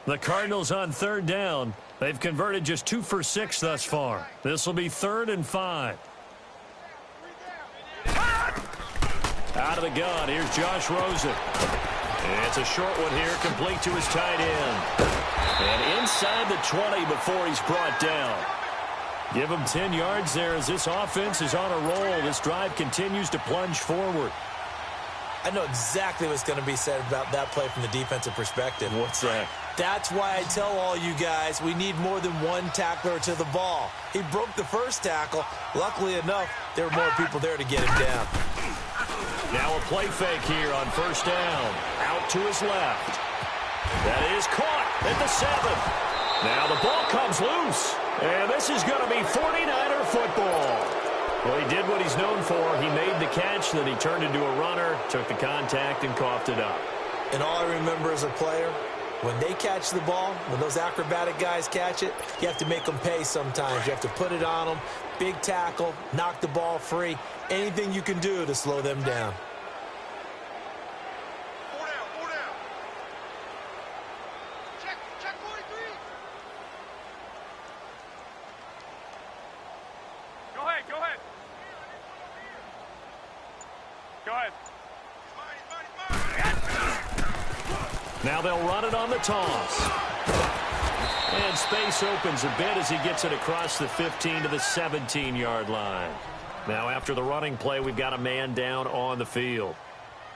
The Cardinals on 3rd down. They've converted just 2 for 6 thus far. This will be 3rd and 5. Out of the gun, here's Josh Rosen. And it's a short one here, complete to his tight end. And inside the 20 before he's brought down. Give him 10 yards there as this offense is on a roll. This drive continues to plunge forward. I know exactly what's going to be said about that play from the defensive perspective. What's that? That's why I tell all you guys we need more than one tackler to the ball. He broke the first tackle. Luckily enough, there were more people there to get him down. Now a play fake here on 1st down. Out to his left. That is caught at the 7. Now the ball comes loose. And this is going to be 49er football. Well, he did what he's known for. He made the catch, then he turned into a runner, took the contact, and coughed it up. And all I remember as a player, when they catch the ball, when those acrobatic guys catch it, you have to make them pay sometimes. You have to put it on them, big tackle, knock the ball free, anything you can do to slow them down. Check 43. Go ahead. Go ahead. Now they'll run it on the toss. And space opens a bit as he gets it across the 15 to the 17-yard line. Now after the running play, we've got a man down on the field.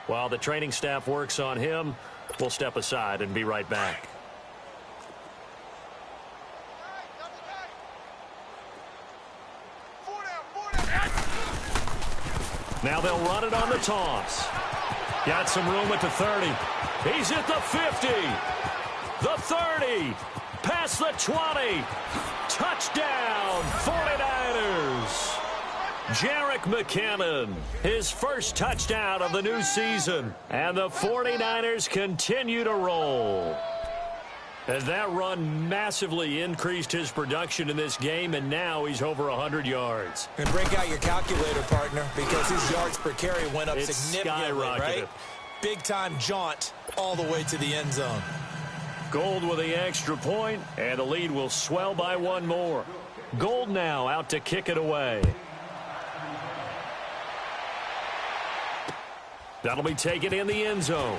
While the training staff works on him, we'll step aside and be right back. Now they'll run it on the toss. Got some room at the 30. He's at the 50. The 30. Past the 20. Touchdown, 49ers. Jerick McKinnon, his first touchdown of the new season. And the 49ers continue to roll. And that run massively increased his production in this game, and now he's over 100 yards. And break out your calculator, partner, because his yards per carry went up significantly, right? Big-time jaunt all the way to the end zone. Gold with the extra point, and the lead will swell by one more. Gold now out to kick it away. That'll be taken in the end zone.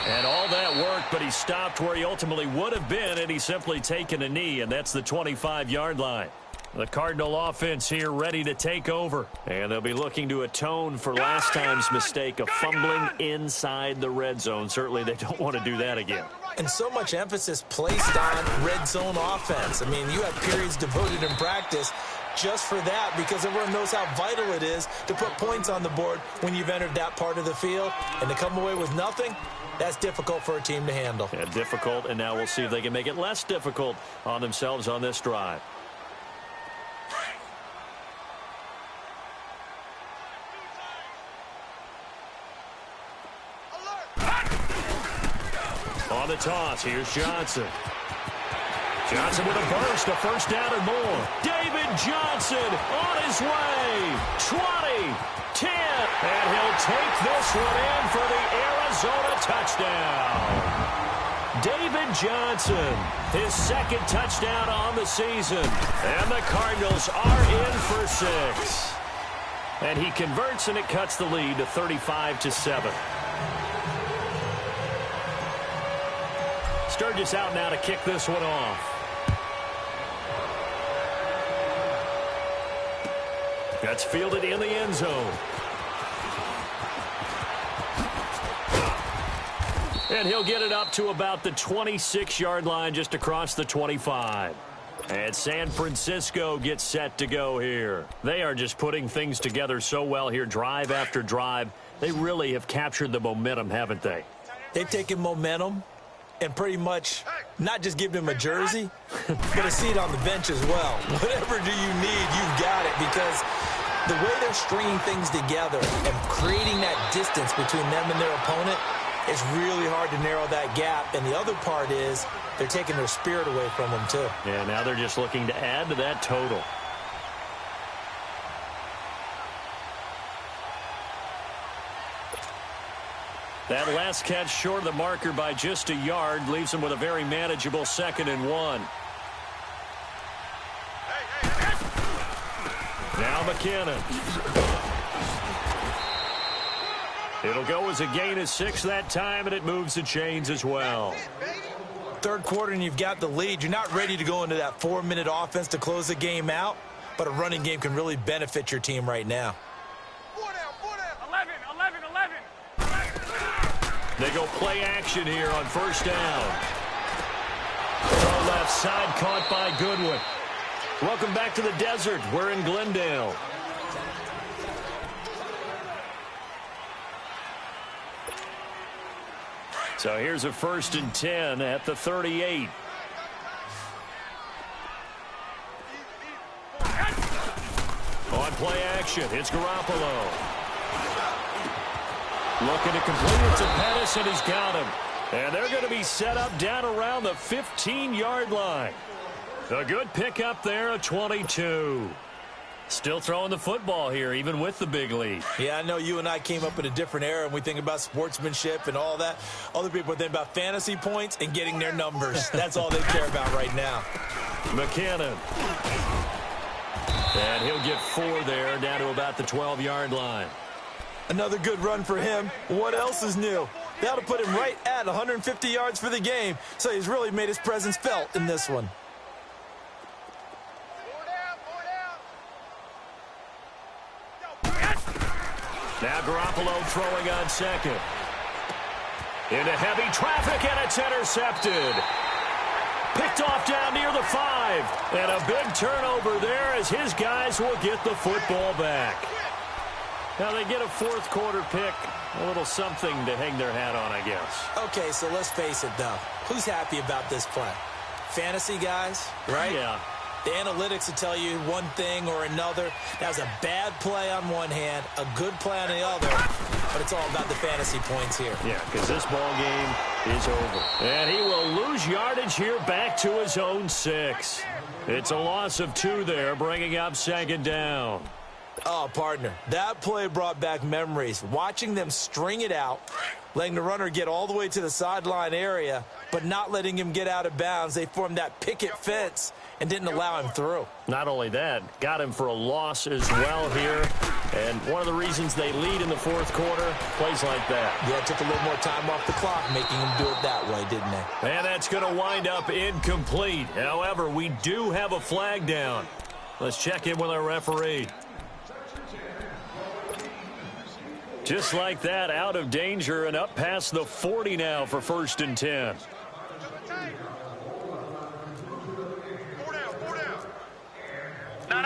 And all that worked, but he stopped where he ultimately would have been, and he's simply taken a knee, and that's the 25-yard line. The Cardinal offense here ready to take over. And they'll be looking to atone for last time's mistake of fumbling inside the red zone. Certainly they don't want to do that again. And so much emphasis placed on red zone offense. I mean, you have periods devoted in practice just for that because everyone knows how vital it is to put points on the board when you've entered that part of the field. And to come away with nothing, that's difficult for a team to handle. Yeah, difficult, and now we'll see if they can make it less difficult on themselves on this drive. On the toss, here's Johnson. Johnson with a burst, a first down and more. David Johnson on his way. 20, 10, and he'll take this one in for the Arizona touchdown. David Johnson, his second touchdown on the season. And the Cardinals are in for 6. And he converts, and it cuts the lead to 35-7. Sturgis out now to kick this one off. That's fielded in the end zone. And he'll get it up to about the 26-yard line, just across the 25. And San Francisco gets set to go here. They are just putting things together so well here, drive after drive. They really have captured the momentum, haven't they? They've taken momentum and pretty much not just give him a jersey, but a seat on the bench as well. Whatever do you need, you've got it, because the way they're stringing things together and creating that distance between them and their opponent, it's really hard to narrow that gap. And the other part is they're taking their spirit away from them, too. Yeah, now they're just looking to add to that total. That last catch short of the marker by just a yard leaves him with a very manageable 2nd and 1. Now McKinnon. It'll go as a gain of 6 that time, and it moves the chains as well. Third quarter, and you've got the lead. You're not ready to go into that 4-minute offense to close the game out, but a running game can really benefit your team right now. 11. They go play action here on first down. Throw left side, caught by Goodwin. Welcome back to the desert. We're in Glendale. So here's a 1st and 10 at the 38. On play action, it's Garoppolo. Looking to complete it to Pettis, and he's got him. And they're going to be set up down around the 15-yard line. A good pickup there, a 22. Still throwing the football here, even with the big lead. Yeah, I know you and I came up in a different era, and we think about sportsmanship and all that. Other people think about fantasy points and getting their numbers. That's all they care about right now. McKinnon. And he'll get 4 there, down to about the 12-yard line. Another good run for him. What else is new? That'll put him right at 150 yards for the game, so he's really made his presence felt in this one. Now Garoppolo throwing on 2nd. Into heavy traffic, and it's intercepted. Picked off down near the 5. And a big turnover there as his guys will get the football back. Now they get a 4th quarter pick. A little something to hang their hat on, I guess. Okay, so let's face it, though. Who's happy about this play? Fantasy guys, right? Yeah. The analytics will tell you one thing or another. That was a bad play on one hand, a good play on the other, but it's all about the fantasy points here. Yeah, because this ball game is over. And he will lose yardage here back to his own 6. It's a loss of 2 there, bringing up 2nd down. Oh, partner, that play brought back memories. Watching them string it out, letting the runner get all the way to the sideline area, but not letting him get out of bounds. They formed that picket fence and didn't allow him through. Not only that, got him for a loss as well here. And one of the reasons they lead in the 4th quarter, plays like that. Yeah, it took a little more time off the clock, making him do it that way, didn't they? And that's going to wind up incomplete. However, we do have a flag down. Let's check in with our referee. Just like that, out of danger and up past the 40 now for 1st and 10. No.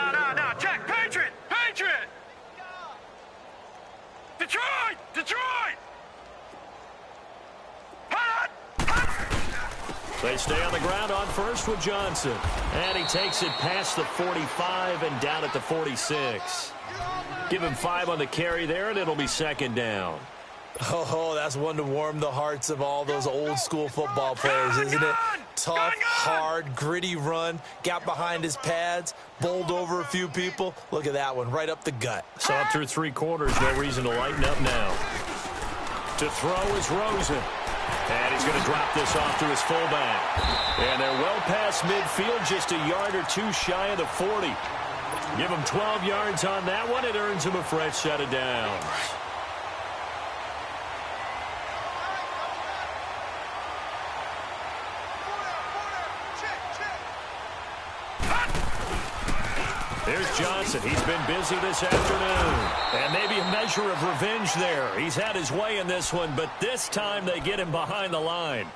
Check. Patriot. Detroit. They stay on the ground on first with Johnson. And he takes it past the 45 and down at the 46. Give him 5 on the carry there, and it'll be 2nd down. Oh, that's one to warm the hearts of all those old-school football players, isn't it? Tough, hard, gritty run, got behind his pads, bowled over a few people. Look at that one, right up the gut. Saw it through 3 quarters, no reason to lighten up now. To throw is Rosen. And he's going to drop this off to his fullback. And they're well past midfield, just a yard or 2 shy of the 40. Give him 12 yards on that one. It earns him a fresh set of downs. There's Johnson. He's been busy this afternoon. And maybe a measure of revenge there. He's had his way in this one, but this time they get him behind the line.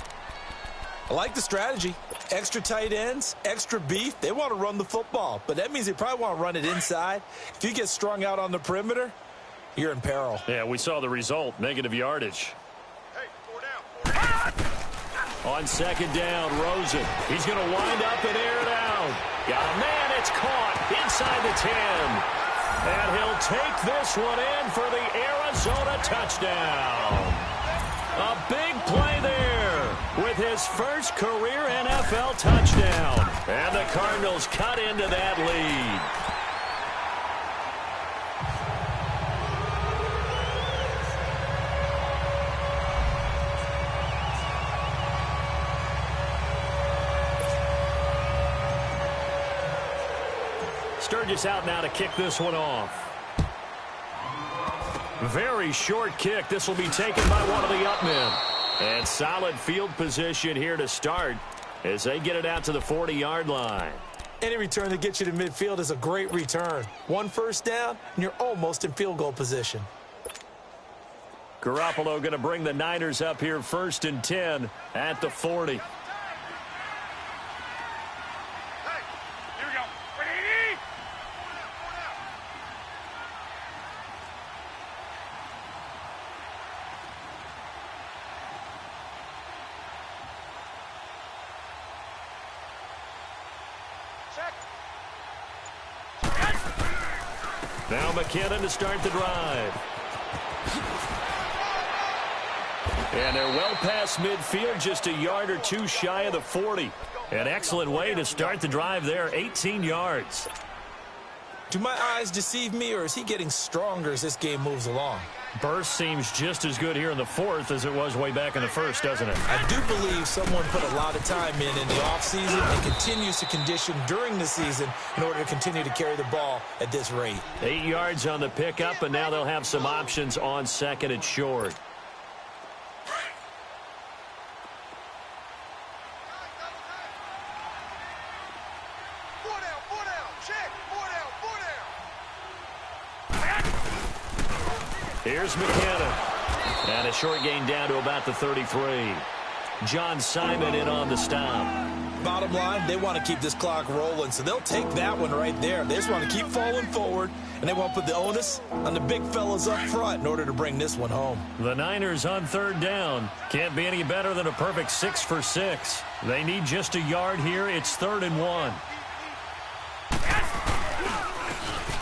I like the strategy. Extra tight ends, extra beef. They want to run the football, but that means they probably want to run it inside. If you get strung out on the perimeter, you're in peril. Yeah, we saw the result. Negative yardage. Hey, 4 down. On 2nd down, Rosen. He's going to wind up and air it out. Got a man. It's caught inside the 10. And he'll take this one in for the Arizona touchdown. A big play there with his first career NFL touchdown. And the Cardinals cut into that lead. Sturgis out now to kick this one off. Very short kick. This will be taken by one of the up men. And solid field position here to start as they get it out to the 40-yard line. Any return that gets you to midfield is a great return. 1 first down, and you're almost in field goal position. Garoppolo going to bring the Niners up here 1st and 10 at the 40. Now McKinnon to start the drive. And they're well past midfield, just a yard or 2 shy of the 40. An excellent way to start the drive there, 18 yards. Do my eyes deceive me, or is he getting stronger as this game moves along? Burst seems just as good here in the 4th as it was way back in the 1st, doesn't it? I do believe someone put a lot of time in the offseason and continues to condition during the season in order to continue to carry the ball at this rate. 8 yards on the pickup, and now they'll have some options on 2nd and short. Here's McKinnon. And a short gain down to about the 33. John Simon in on the stop. Bottom line, they want to keep this clock rolling, so they'll take that one right there. They just want to keep falling forward, and they want to put the onus on the big fellas up front in order to bring this one home. The Niners on 3rd down. Can't be any better than a perfect 6 for 6. They need just a yard here. It's 3rd and 1.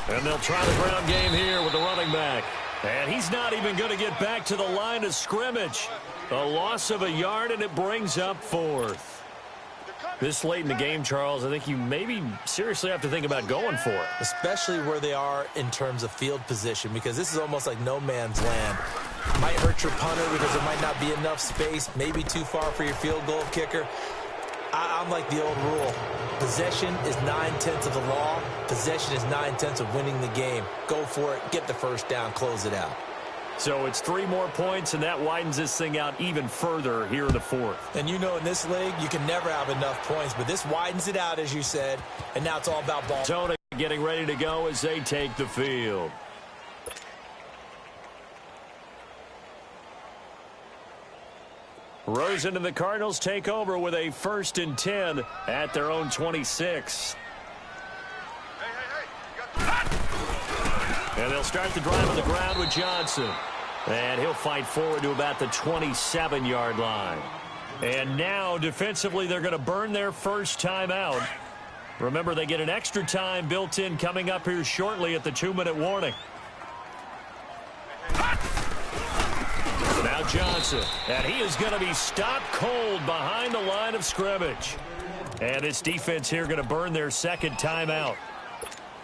And they'll try the ground game here with the running back. And he's not even going to get back to the line of scrimmage. A loss of a yard, and it brings up 4th. This late in the game, Charles, I think you maybe seriously have to think about going for it. Especially where they are in terms of field position, because this is almost like no man's land. Might hurt your punter because there might not be enough space, maybe too far for your field goal kicker. I'm like the old rule. Possession is 9/10 of the law. Possession is 9/10 of winning the game. Go for it. Get the first down. Close it out. So it's 3 more points, and that widens this thing out even further here in the 4th. And you know in this league, you can never have enough points, but this widens it out, as you said, and now it's all about ball. Tony. getting ready to go as they take the field. Rosen and the Cardinals take over with a 1st and 10 at their own 26. And they'll start the drive on the ground with Johnson. And he'll fight forward to about the 27-yard line. And now, defensively, they're going to burn their first timeout. Remember, they get an extra time built in coming up here shortly at the 2-minute warning. Now Johnson, and he is going to be stopped cold behind the line of scrimmage. And this defense here going to burn their second timeout.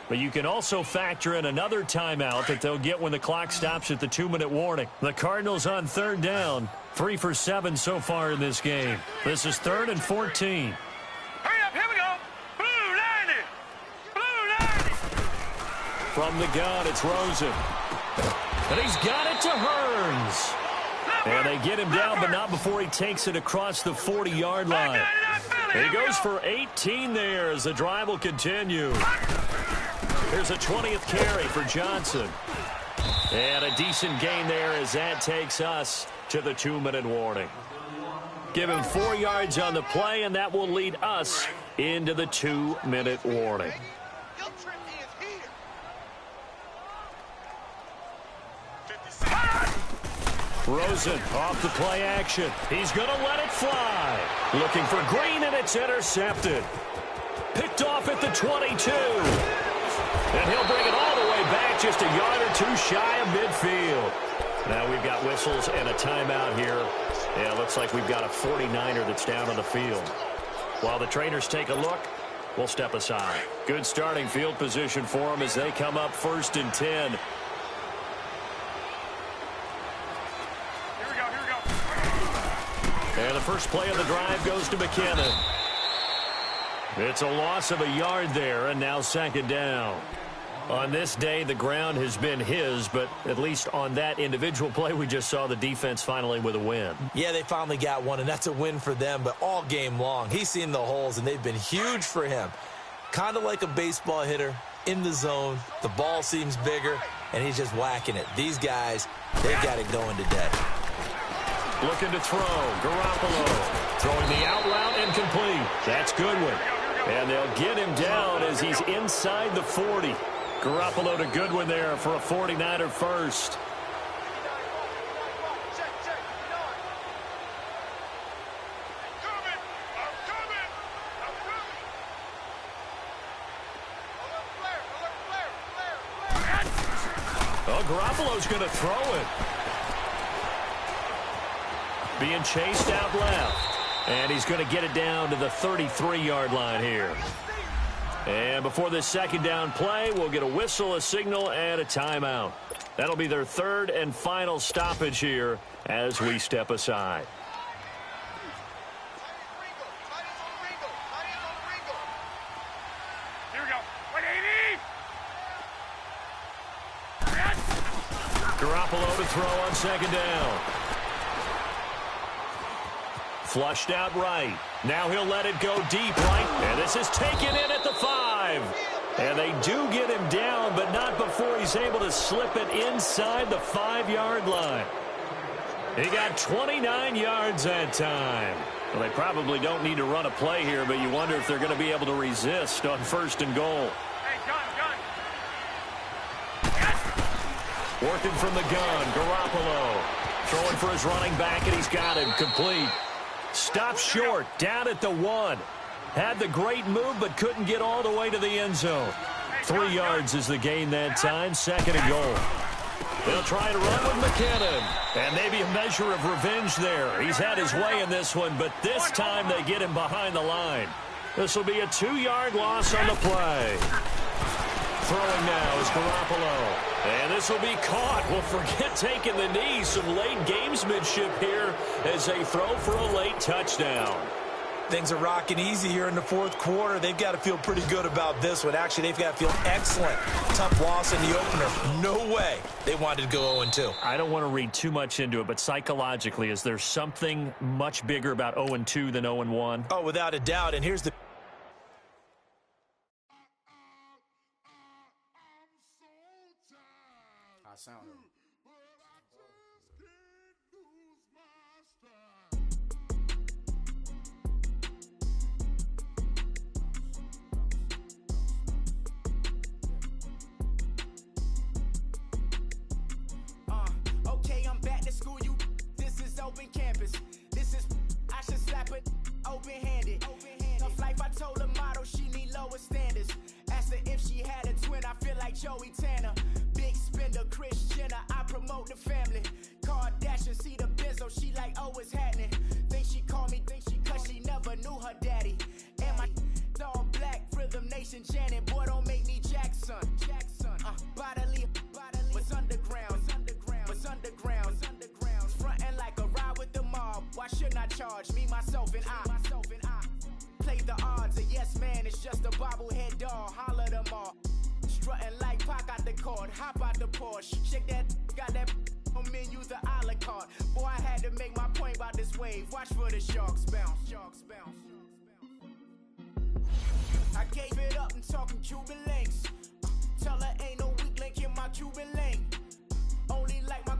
But you can also factor in another timeout that they'll get when the clock stops at the 2-minute warning. The Cardinals on 3rd down, 3 for 7 so far in this game. This is 3rd and 14. Hurry up, here we go. Blue 90. Blue 90. From the gun, it's Rosen. And he's got it to Hearns. And they get him down, but not before he takes it across the 40-yard line. He goes for 18 there as the drive will continue. Here's a 20th carry for Johnson. And a decent gain there as that takes us to the 2-minute warning. Give him 4 yards on the play, and that will lead us into the 2-minute warning. Rosen off the play action. He's going to let it fly. Looking for Green, and it's intercepted. Picked off at the 22. And he'll bring it all the way back just a yard or two shy of midfield. Now we've got whistles and a timeout here. Yeah, it looks like we've got a 49er that's down on the field. While the trainers take a look, we'll step aside. Good starting field position for them as they come up 1st and 10. And the first play of the drive goes to McKinnon. It's a loss of a yard there, and now 2nd down. On this day, the ground has been his, but at least on that individual play, we just saw the defense finally with a win. Yeah, they finally got one, and that's a win for them, but all game long, he's seen the holes, and they've been huge for him. Kind of like a baseball hitter in the zone. The ball seems bigger, and he's just whacking it. These guys, they've got it going today. Looking to throw. Garoppolo throwing the out route incomplete. That's Goodwin. And they'll get him down as he's inside the 40. Garoppolo to Goodwin there for a 49er first. Oh, Garoppolo's going to throw it. Being chased out left. And he's going to get it down to the 33-yard line here. And before this 2nd down play, we'll get a whistle, a signal, and a timeout. That'll be their 3rd and final stoppage here as we step aside. Here we go. 180. Garoppolo to throw on 2nd down. Flushed out right. Now he'll let it go deep right. And this is taken in at the 5. And they do get him down, but not before he's able to slip it inside the 5-yard line. He got 29 yards that time. Well, they probably don't need to run a play here, but you wonder if they're going to be able to resist on 1st and goal. Hey, gun. Working from the gun, Garoppolo. Throwing for his running back, and he's got him complete. Stopped short, down at the 1. Had the great move, but couldn't get all the way to the end zone. 3 yards is the gain that time, 2nd and goal. They'll try to run with McKinnon. And maybe a measure of revenge there. He's had his way in this one, but this time they get him behind the line. This will be a 2-yard loss on the play. Throwing now is Garoppolo. And this will be caught. Well, forget taking the knee. Some late gamesmanship here as they throw for a late touchdown. Things are rocking easy here in the 4th quarter. They've got to feel pretty good about this one. Actually, they've got to feel excellent. Tough loss in the opener. No way they wanted to go 0-2. I don't want to read too much into it, but psychologically, is there something much bigger about 0-2 than 0-1? Oh, without a doubt. And here's the promote the family. Kardashian see the benzo, she like, oh, it's happening. Think she call me, cause she never knew her daddy. And my all black, Rhythm Nation Janet, boy, don't make me Jackson. Bodily, was underground, frontin' like a ride with the mob. Why shouldn't I charge me, myself, and I? Play the odds, a yes man, it's just a bobblehead doll. Holler them all. Strutting like Pac out the court, hop out the Porsche. Shake that, got that on menu, the a la carte. Boy, I had to make my point about this wave. Watch for the sharks bounce. I gave it up and talking Cuban links. Tell her ain't no weak link in my Cuban link. Only like my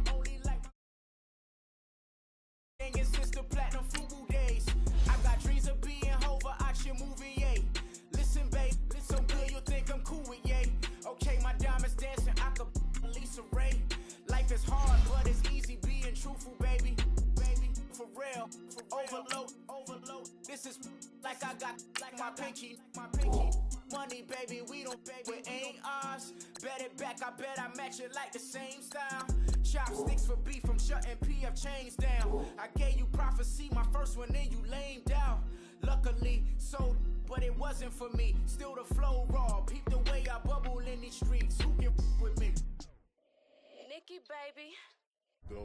thing is since the platinum FUBU days. I got dreams of being Hova, action movie, yay. Listen, babe, so good you'll think I'm cool with yay. Okay, my diamonds dancing, I could Lisa Ray. Life is hard, but it's easy being truthful, baby. For real, overload. This is like I got like my pinky. Money, baby, we don't pay, it ain't ours. Bet it back, I bet I match it like the same style. Chopsticks for beef, I'm shutting PF chains down. I gave you prophecy, my first one, then you lamed out. Luckily, sold, but it wasn't for me. Still the flow raw, peep the way I bubble in these streets. Who can with me? Nikki, baby. Go.